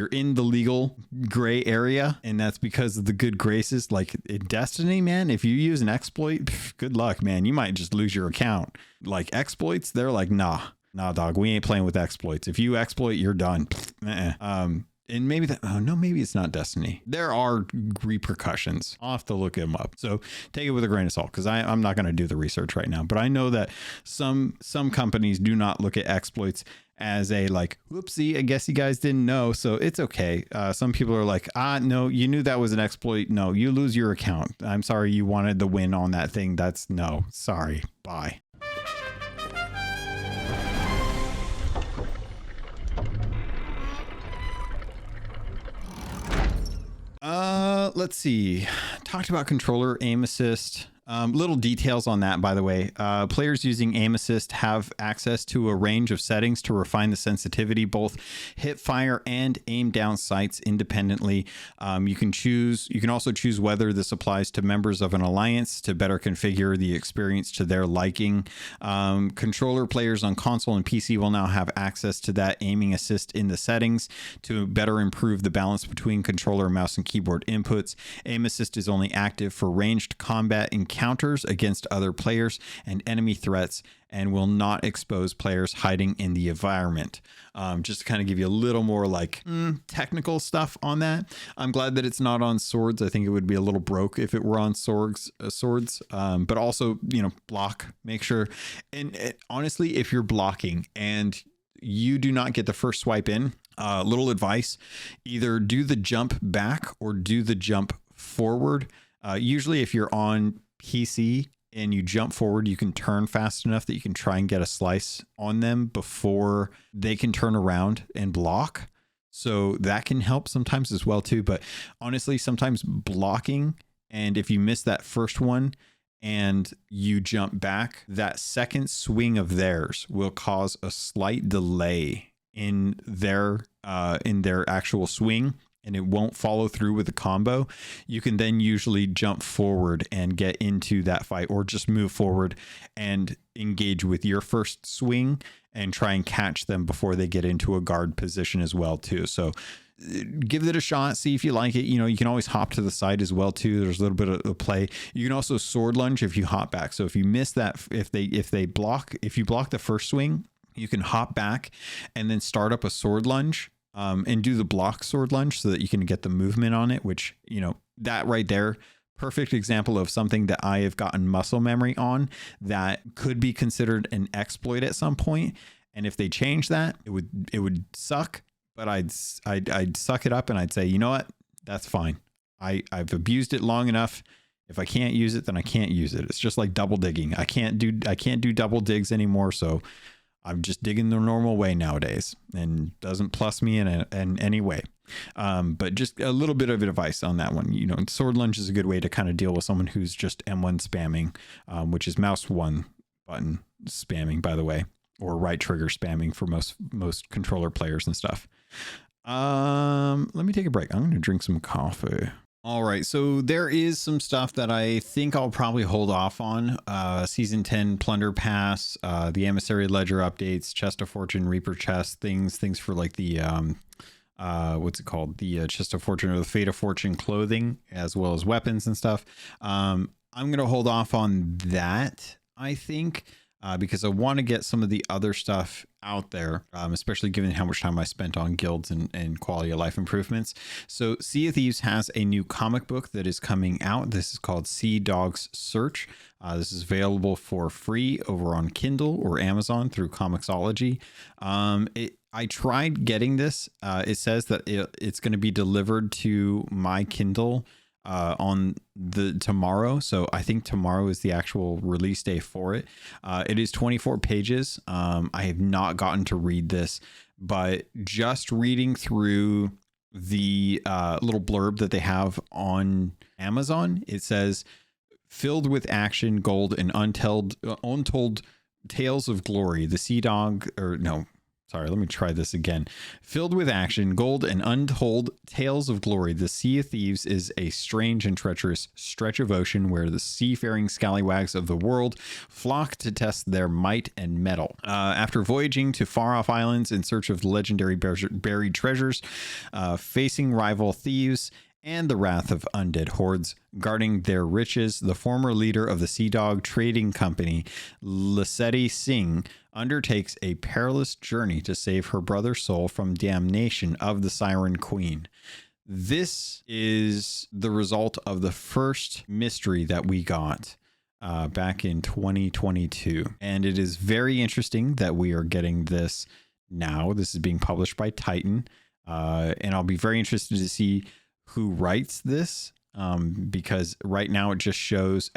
in the legal gray area, and that's because of the good graces. Like in Destiny, man, if you use an exploit, good luck, man. You might just lose your account. Like exploits, they're like, nah, dog, we ain't playing with exploits. If you exploit, you're done. And maybe maybe it's not Destiny. There are repercussions. I'll have to look them up. So take it with a grain of salt, because I'm not going to do the research right now. But I know that some companies do not look at exploits as a like, whoopsie, I guess you guys didn't know, so it's okay. Some people are like, no, you knew that was an exploit. No, you lose your account. I'm sorry, you wanted the win on that thing. Sorry, bye. Let's see. Talked about controller aim assist. Little details on that, by the way. Players using aim assist have access to a range of settings to refine the sensitivity, both hip fire and aim down sights independently. You can also choose whether this applies to members of an alliance to better configure the experience to their liking. Controller players on console and PC will now have access to that aiming assist in the settings to better improve the balance between controller, mouse, and keyboard inputs. Aim assist is only active for ranged combat encounters against other players and enemy threats, and will not expose players hiding in the environment. Just to kind of give you a little more like technical stuff on that. I'm glad that it's not on swords. I think it would be a little broke if it were on swords. But also, block. Make sure. And honestly, if you're blocking and you do not get the first swipe in, little advice: either do the jump back or do the jump forward. Usually, if you're on PC and you jump forward, you can turn fast enough that you can try and get a slice on them before they can turn around and block. So that can help sometimes as well too. But honestly, sometimes blocking, and if you miss that first one and you jump back, that second swing of theirs will cause a slight delay in their actual swing, and it won't follow through with the combo. You can then usually jump forward and get into that fight, or just move forward and engage with your first swing and try and catch them before they get into a guard position as well too. So give it a shot, see if you like it. You can always hop to the side as well too. There's a little bit of play. You can also sword lunge if you hop back. So if you miss that, if you block the first swing, you can hop back and then start up a sword lunge. And do the block sword lunge so that you can get the movement on it, which, that right there, perfect example of something that I have gotten muscle memory on that could be considered an exploit at some point. And if they change that, it would suck, but I'd suck it up and I'd say, you know what, that's fine. I've abused it long enough. If I can't use it, then I can't use it. It's just like double digging. I can't do double digs anymore. So I'm just digging the normal way nowadays, and doesn't plus me in any way. But just a little bit of advice on that one. Sword lunge is a good way to kind of deal with someone who's just M1 spamming, which is mouse one button spamming, by the way, or right trigger spamming for most controller players and stuff. Let me take a break. I'm going to drink some coffee. All right, so there is some stuff that I think I'll probably hold off on. Season 10 Plunder Pass, the Emissary Ledger updates, Chest of Fortune, Reaper Chest, things for like the, what's it called? The Chest of Fortune or the Fate of Fortune clothing, as well as weapons and stuff. I'm going to hold off on that, I think, because I want to get some of the other stuff out there, especially given how much time I spent on guilds and quality of life improvements. So Sea of Thieves has a new comic book that is coming out. This is called Sea Dog's Search. This is available for free over on Kindle or Amazon through Comixology. I tried getting this. It says that it's going to be delivered to my Kindle on the tomorrow. So I think tomorrow is the actual release day for it. It is 24 pages. I have not gotten to read this, but just reading through the little blurb that they have on Amazon, it says, filled with action, gold, and untold tales of glory, the Sea Dog, or no, sorry, let me try this again. Filled with action, gold, and untold tales of glory, the Sea of Thieves is a strange and treacherous stretch of ocean where the seafaring scallywags of the world flock to test their might and mettle. After voyaging to far-off islands in search of legendary buried treasures, facing rival thieves, and the wrath of undead hordes guarding their riches, the former leader of the Sea Dog Trading Company, Lesedi Singh, undertakes a perilous journey to save her brother's soul from damnation of the Siren Queen. This is the result of the first mystery that we got back in 2022. And it is very interesting that we are getting this now. This is being published by Titan. And I'll be very interested to see who writes this, because right now it just shows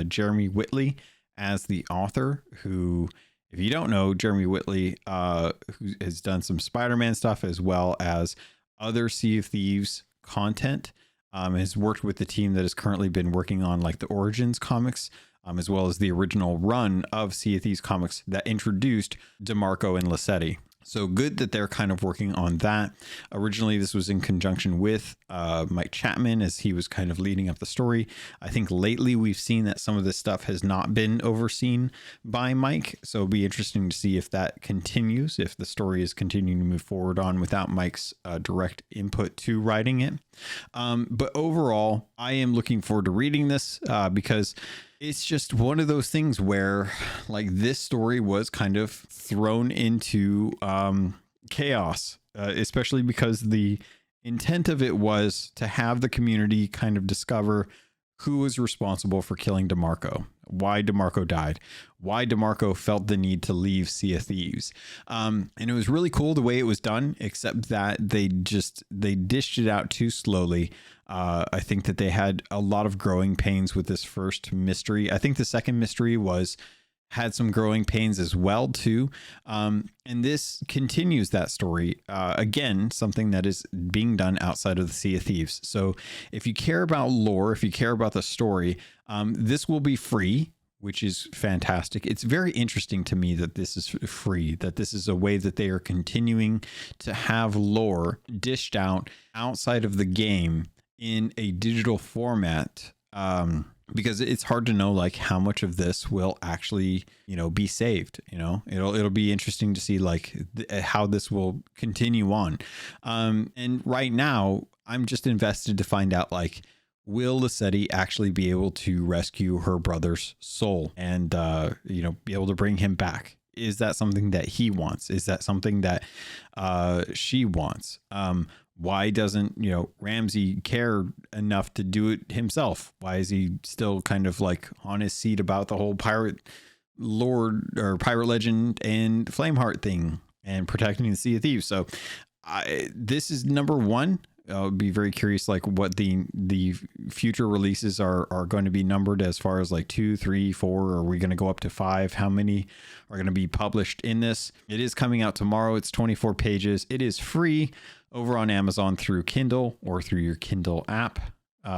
Jeremy Whitley as the author, who, if you don't know, Jeremy Whitley, who has done some Spider-Man stuff as well as other Sea of Thieves content, has worked with the team that has currently been working on like the Origins comics, as well as the original run of Sea of Thieves comics that introduced DeMarco and Lesedi. So good that they're kind of working on that. Originally, this was in conjunction with Mike Chapman, as he was kind of leading up the story. I think lately we've seen that some of this stuff has not been overseen by Mike. So it'll be interesting to see if that continues, if the story is continuing to move forward on without Mike's direct input to writing it. But overall, I am looking forward to reading this because it's just one of those things where like this story was kind of thrown into chaos, especially because the intent of it was to have the community kind of discover who was responsible for killing DeMarco, why DeMarco died, why DeMarco felt the need to leave Sea of Thieves. And it was really cool the way it was done, except that they dished it out too slowly. I think that they had a lot of growing pains with this first mystery. I think the second mystery had some growing pains as well too. And this continues that story. Again, something that is being done outside of the Sea of Thieves. So if you care about lore, if you care about the story, this will be free, which is fantastic. It's very interesting to me that this is free, that this is a way that they are continuing to have lore dished out outside of the game in a digital format, because it's hard to know like how much of this will actually, be saved. It'll be interesting to see like how this will continue on. And right now I'm just invested to find out like, will Lesedi actually be able to rescue her brother's soul and, be able to bring him back? Is that something that he wants? Is that something that she wants? Why doesn't, Ramsey care enough to do it himself? Why is he still kind of like on his seat about the whole pirate lord or pirate legend and Flameheart thing and protecting the Sea of Thieves? So this is number one. I'll be very curious, like what the future releases are going to be numbered as far as like 2, 3, 4. Are we going to go up to 5? How many are going to be published in this? It is coming out tomorrow. It's 24 pages. It is free over on Amazon through Kindle or through your Kindle app,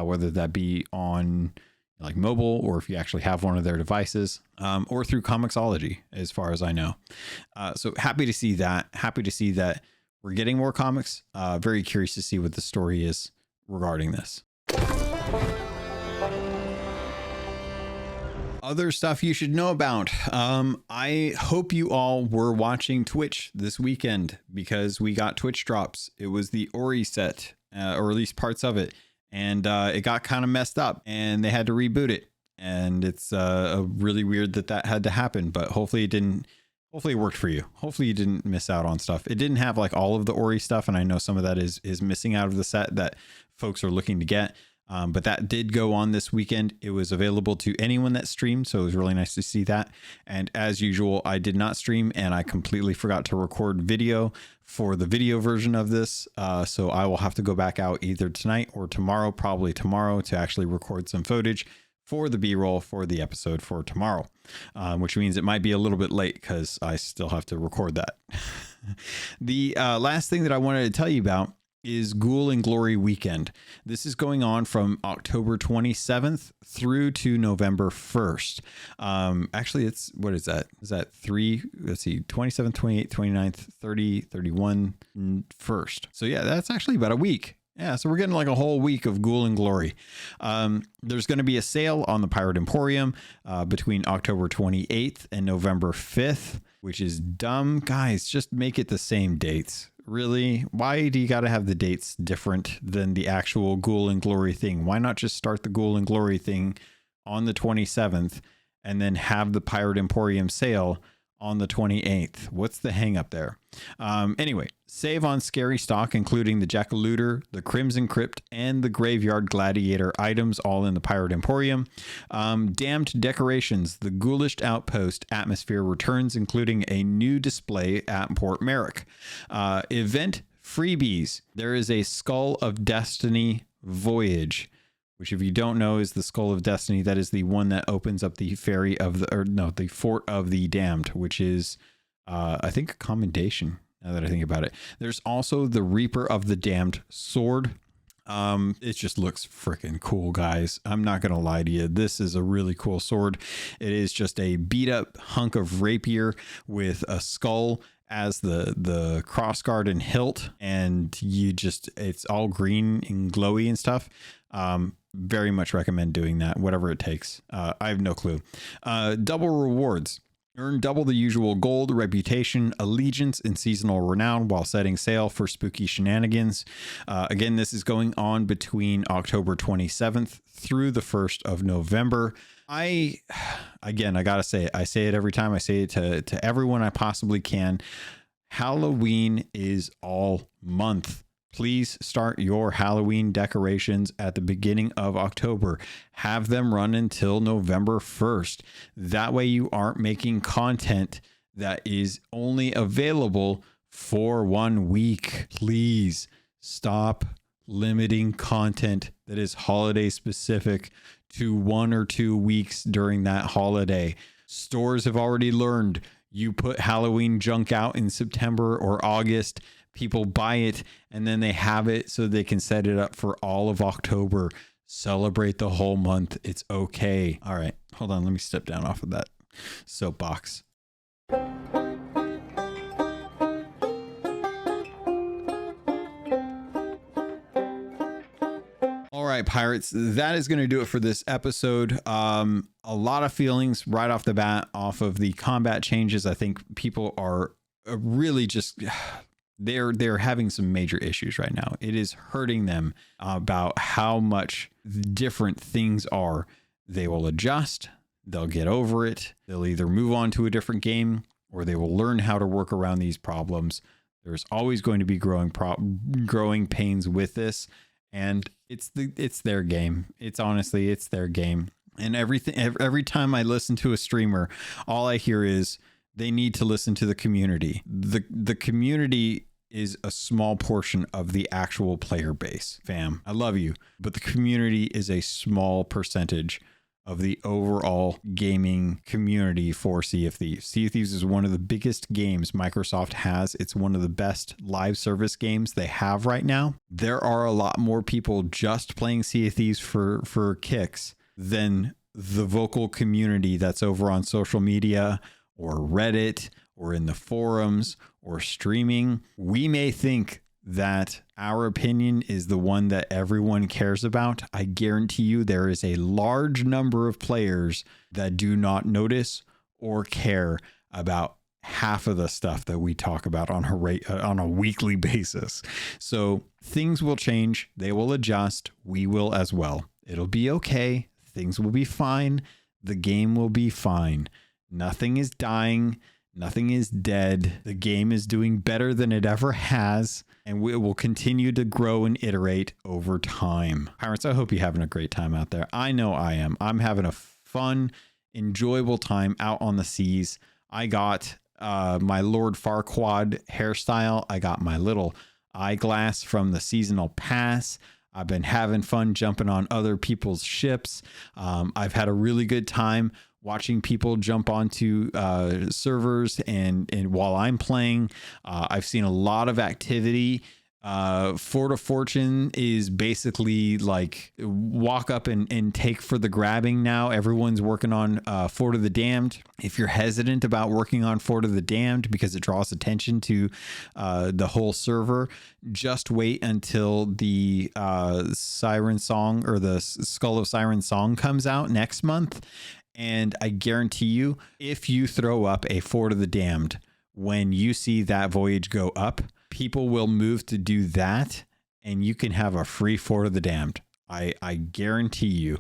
whether that be on like mobile or if you actually have one of their devices, or through Comixology, as far as I know. So happy to see that. Happy to see that we're getting more comics. Very curious to see what the story is regarding this. Other stuff you should know about. I hope you all were watching Twitch this weekend because we got Twitch drops. It was the Ori set, or at least parts of it. And it got kind of messed up and they had to reboot it. And it's really weird that had to happen, but hopefully it didn't. Hopefully it worked for you. Hopefully you didn't miss out on stuff. It didn't have like all of the Ori stuff, and I know some of that is missing out of the set that folks are looking to get. But that did go on this weekend. It was available to anyone that streamed, so it was really nice to see that. And as usual, I did not stream, and I completely forgot to record video for the video version of this. So I will have to go back out either tonight or tomorrow, probably tomorrow, to actually record some footage for the B-roll for the episode for tomorrow, which means it might be a little bit late because I still have to record that. The last thing that I wanted to tell you about is Ghoul and Glory Weekend. This is going on from October 27th through to November 1st. Actually, what is that? Is that 27th, 28th, 29th, 30, 31, 1st. So yeah, that's actually about a week. Yeah, so we're getting like a whole week of Ghoul and Glory. There's going to be a sale on the Pirate Emporium between October 28th and November 5th, which is dumb. Guys, just make it the same dates. Really? Why do you got to have the dates different than the actual Ghoul and Glory thing? Why not just start the Ghoul and Glory thing on the 27th and then have the Pirate Emporium sale on the 28th? What's the hang up there? Anyway, save on scary stock, including the Jackal-Looter, the Crimson Crypt, and the Graveyard Gladiator items, all in the Pirate Emporium. Damned decorations, the Ghoulish Outpost atmosphere returns, including a new display at Port Merrick. Event freebies, there is a Skull of Destiny Voyage, which, if you don't know, is the Skull of Destiny. That is the one that opens up the the Fort of the Damned, which is, I think, a commendation, now that I think about it. There's also the Reaper of the Damned sword. It just looks freaking cool, guys. I'm not going to lie to you. This is a really cool sword. It is just a beat up hunk of rapier with a skull as the crossguard and hilt, and it's all green and glowy and stuff. Very much recommend doing that, whatever it takes. I have no clue. Double rewards. Earn double the usual gold, reputation, allegiance, and seasonal renown while setting sail for spooky shenanigans. Again, this is going on between October 27th through the 1st of November. I gotta say it. I say it every time. I say it to everyone I possibly can. Halloween is all month. Please start your Halloween decorations at the beginning of October. Have them run until November 1st. That way you aren't making content that is only available for 1 week. Please stop limiting content that is holiday specific to 1 or 2 weeks during that holiday. Stores have already learned. You put Halloween junk out in September or August, people buy it, and then they have it so they can set it up for all of October. Celebrate the whole month. It's okay. All right, hold on. Let me step down off of that soapbox. All right, pirates, that is going to do it for this episode. A lot of feelings right off the bat off of the combat changes. I think people are really just... They're having some major issues right now. It is hurting them about how much different things are. They will adjust. They'll get over it. They'll either move on to a different game or they will learn how to work around these problems. There's always going to be growing pains with this, and it's their game. It's their game. And every time I listen to a streamer, all I hear is they need to listen to the community. The community is a small portion of the actual player base, fam. I love you, but the community is a small percentage of the overall gaming community for Sea of Thieves. Sea of Thieves is one of the biggest games Microsoft has. It's one of the best live service games they have right now. There are a lot more people just playing Sea of Thieves for kicks than the vocal community that's over on social media or Reddit or in the forums or streaming. We may think that our opinion is the one that everyone cares about. I guarantee you there is a large number of players that do not notice or care about half of the stuff that we talk about on a weekly basis. So things will change. They will adjust. We will as well. It'll be okay. things will be fine. The game will be fine. Nothing is dying. Nothing is dead. The game is doing better than it ever has, and it will continue to grow and iterate over time. Pirates, I hope you're having a great time out there. I know I am. I'm having a fun, enjoyable time out on the seas. I got my Lord Farquaad hairstyle. I got my little eyeglass from the seasonal pass. I've been having fun jumping on other people's ships. I've had a really good time watching people jump onto servers and while I'm playing. I've seen a lot of activity. Fort of Fortune is basically like walk up and take for the grabbing now. Everyone's working on Fort of the Damned. If you're hesitant about working on Fort of the Damned because it draws attention to the whole server, just wait until the Siren Song or the Skull of Siren Song comes out next month. And I guarantee you, if you throw up a Fort of the Damned when you see that voyage go up, people will move to do that, and you can have a free Fort of the Damned. I guarantee you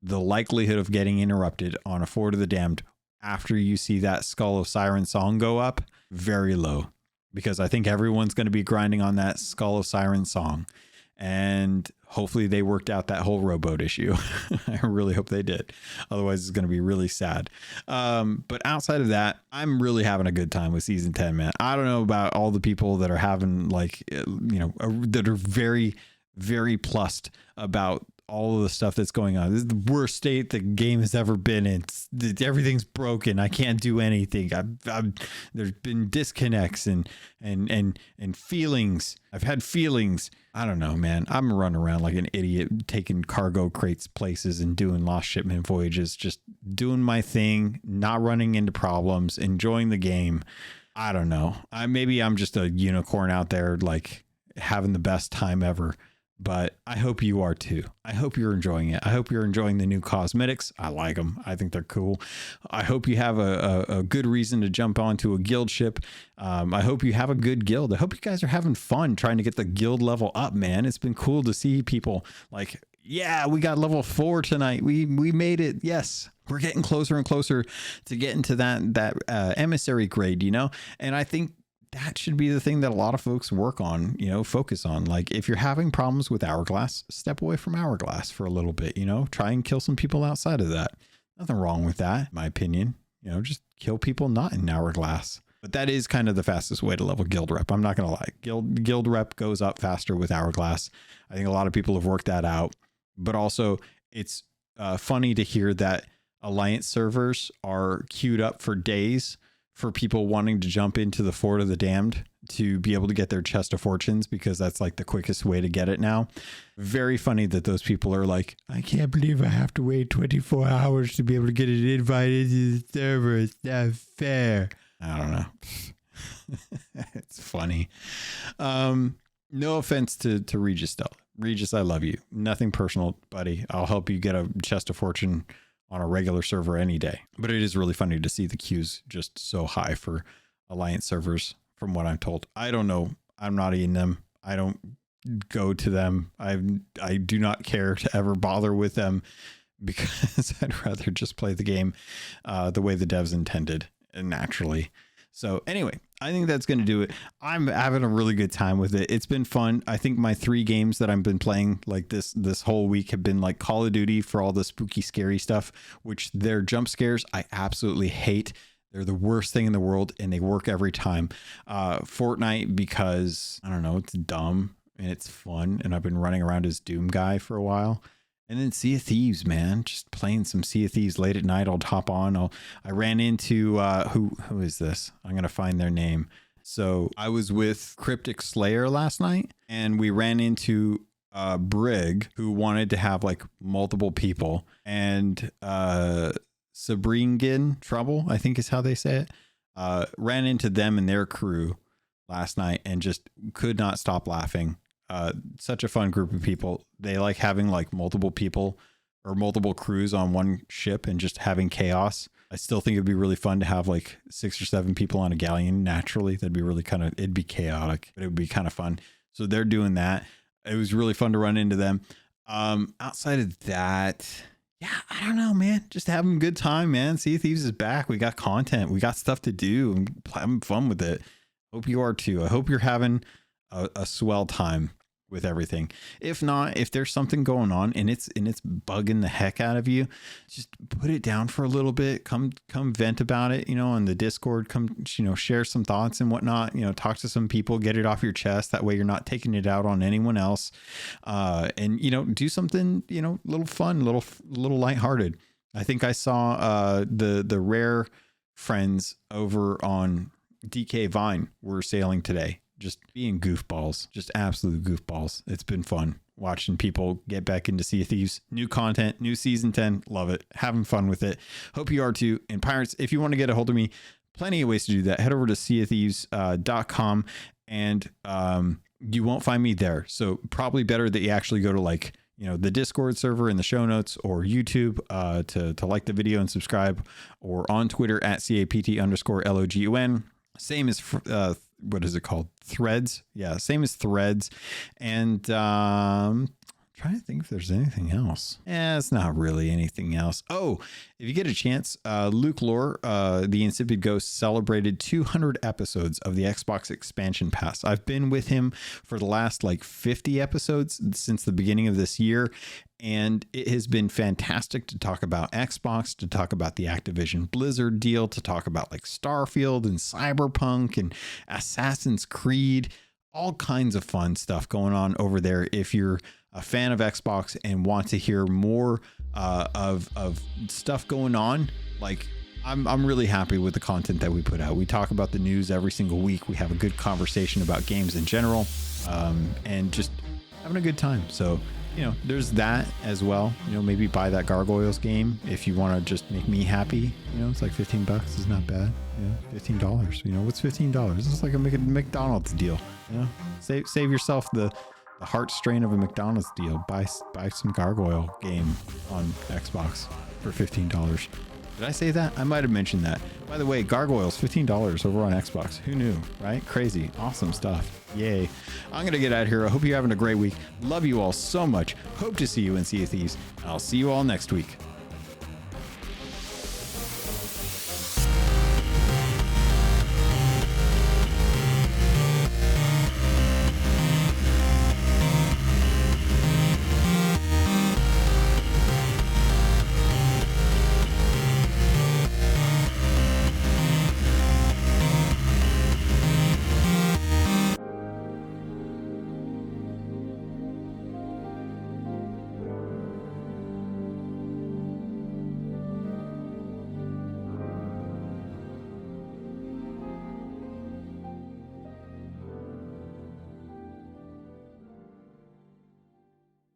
the likelihood of getting interrupted on a Fort of the Damned after you see that Skull of Siren Song go up, very low, because I think everyone's going to be grinding on that Skull of Siren Song. And hopefully they worked out that whole rowboat issue. I really hope they did. Otherwise, it's going to be really sad. But outside of that, I'm really having a good time with season 10, man. I don't know about all the people that are having like, that are very, very plussed about all of the stuff that's going on. This is the worst state the game has ever been in. Everything's broken. I can't do anything. There's been disconnects and feelings. I've had feelings. I don't know, man. I'm running around like an idiot, taking cargo crates places and doing lost shipment voyages, just doing my thing, not running into problems, enjoying the game. I don't know. Maybe I'm just a unicorn out there, like having the best time ever. But I hope you are too. I hope you're enjoying it. I hope you're enjoying the new cosmetics. I like them. I think they're cool. I hope you have a good reason to jump onto a guild ship. I hope you have a good guild. I hope you guys are having fun trying to get the guild level up, man. It's been cool to see people like, yeah, we got level 4 tonight. We made it. Yes. We're getting closer and closer to getting to that emissary grade, And I think that should be the thing that a lot of folks work on, focus on. Like if you're having problems with Hourglass, step away from Hourglass for a little bit, try and kill some people outside of that. Nothing wrong with that, in my opinion. Just kill people not in Hourglass. But that is kind of the fastest way to level guild rep. I'm not going to lie. Guild rep goes up faster with Hourglass. I think a lot of people have worked that out. But also it's funny to hear that Alliance servers are queued up for days for people wanting to jump into the Fort of the Damned to be able to get their chest of fortunes, because that's like the quickest way to get it now. Very funny that those people are like, I can't believe I have to wait 24 hours to be able to get an invite into the server. It's not fair. I don't know. It's funny. No offense to Regis though. Regis, I love you. Nothing personal, buddy. I'll help you get a chest of fortune on a regular server any day. But it is really funny to see the queues just so high for Alliance servers, from what I'm told. I don't know. I'm not in them. I don't go to them. I do not care to ever bother with them, because I'd rather just play the game the way the devs intended, and naturally. So anyway, I think that's going to do it. I'm having a really good time with it. It's been fun. I think my 3 games that I've been playing like this whole week have been like Call of Duty for all the spooky, scary stuff, which their jump scares I absolutely hate. They're the worst thing in the world, and they work every time. Fortnite, because I don't know, it's dumb and it's fun, and I've been running around as Doom guy for a while. And then Sea of Thieves, man, just playing some Sea of Thieves late at night. I'll hop on. I ran into who is this? I'm going to find their name. So I was with Cryptic Slayer last night, and we ran into Brig, who wanted to have like multiple people, and Sabringin Trouble, I think is how they say it. Ran into them and their crew last night and just could not stop laughing. Such a fun group of people. They like having like multiple people or multiple crews on one ship and just having chaos. I still think it'd be really fun to have like 6 or 7 people on a galleon. Naturally, that'd be really it'd be chaotic, but it would be kind of fun. So they're doing that. It was really fun to run into them. Outside of that, yeah, I don't know, man. Just having a good time, man. Sea of Thieves is back. We got content. We got stuff to do. And having fun with it. Hope you are too. I hope you're having a swell time with everything. If not, if there's something going on and it's bugging the heck out of you, just put it down for a little bit. Come vent about it, on the Discord. Come, share some thoughts and whatnot. Talk to some people, get it off your chest. That way you're not taking it out on anyone else. And do something, little fun, little lighthearted. I think I saw the rare friends over on DK Vine were sailing today. Just being goofballs, just absolute goofballs. It's been fun watching people get back into Sea of Thieves. New content, new season 10. Love it. Having fun with it. Hope you are too. And Pirates, if you want to get a hold of me, plenty of ways to do that. Head over to seaofthieves.com and you won't find me there. So probably better that you actually go to the Discord server in the show notes or YouTube to like the video and subscribe, or on Twitter at CAPT_LOGUN. Same as what is it called? Threads. Yeah. Same as Threads. And trying to think if there's anything else. It's not really anything else. Oh, if you get a chance, Luke Lore, the Insipid Ghost, celebrated 200 episodes of the Xbox expansion pass. I've been with him for the last 50 episodes since the beginning of this year. And it has been fantastic to talk about Xbox, to talk about the Activision Blizzard deal, to talk about Starfield and Cyberpunk and Assassin's Creed, all kinds of fun stuff going on over there. If you're a fan of Xbox and want to hear more of stuff going on, I'm really happy with the content that we put out. We talk about the news every single week. We have a good conversation about games in general, and just having a good time. So, there's that as well. Maybe buy that Gargoyles game if you want to just make me happy. It's like $15. It's not bad. $15. What's $15? It's like a McDonald's deal. Save yourself the heart strain of a McDonald's deal. Buy some Gargoyle game on Xbox for $15. Did I say that? I might have mentioned that. By the way, Gargoyles, $15 over on Xbox. Who knew, right? Crazy. Awesome stuff. Yay. I'm going to get out of here. I hope you're having a great week. Love you all so much. Hope to see you in Sea of Thieves. I'll see you all next week.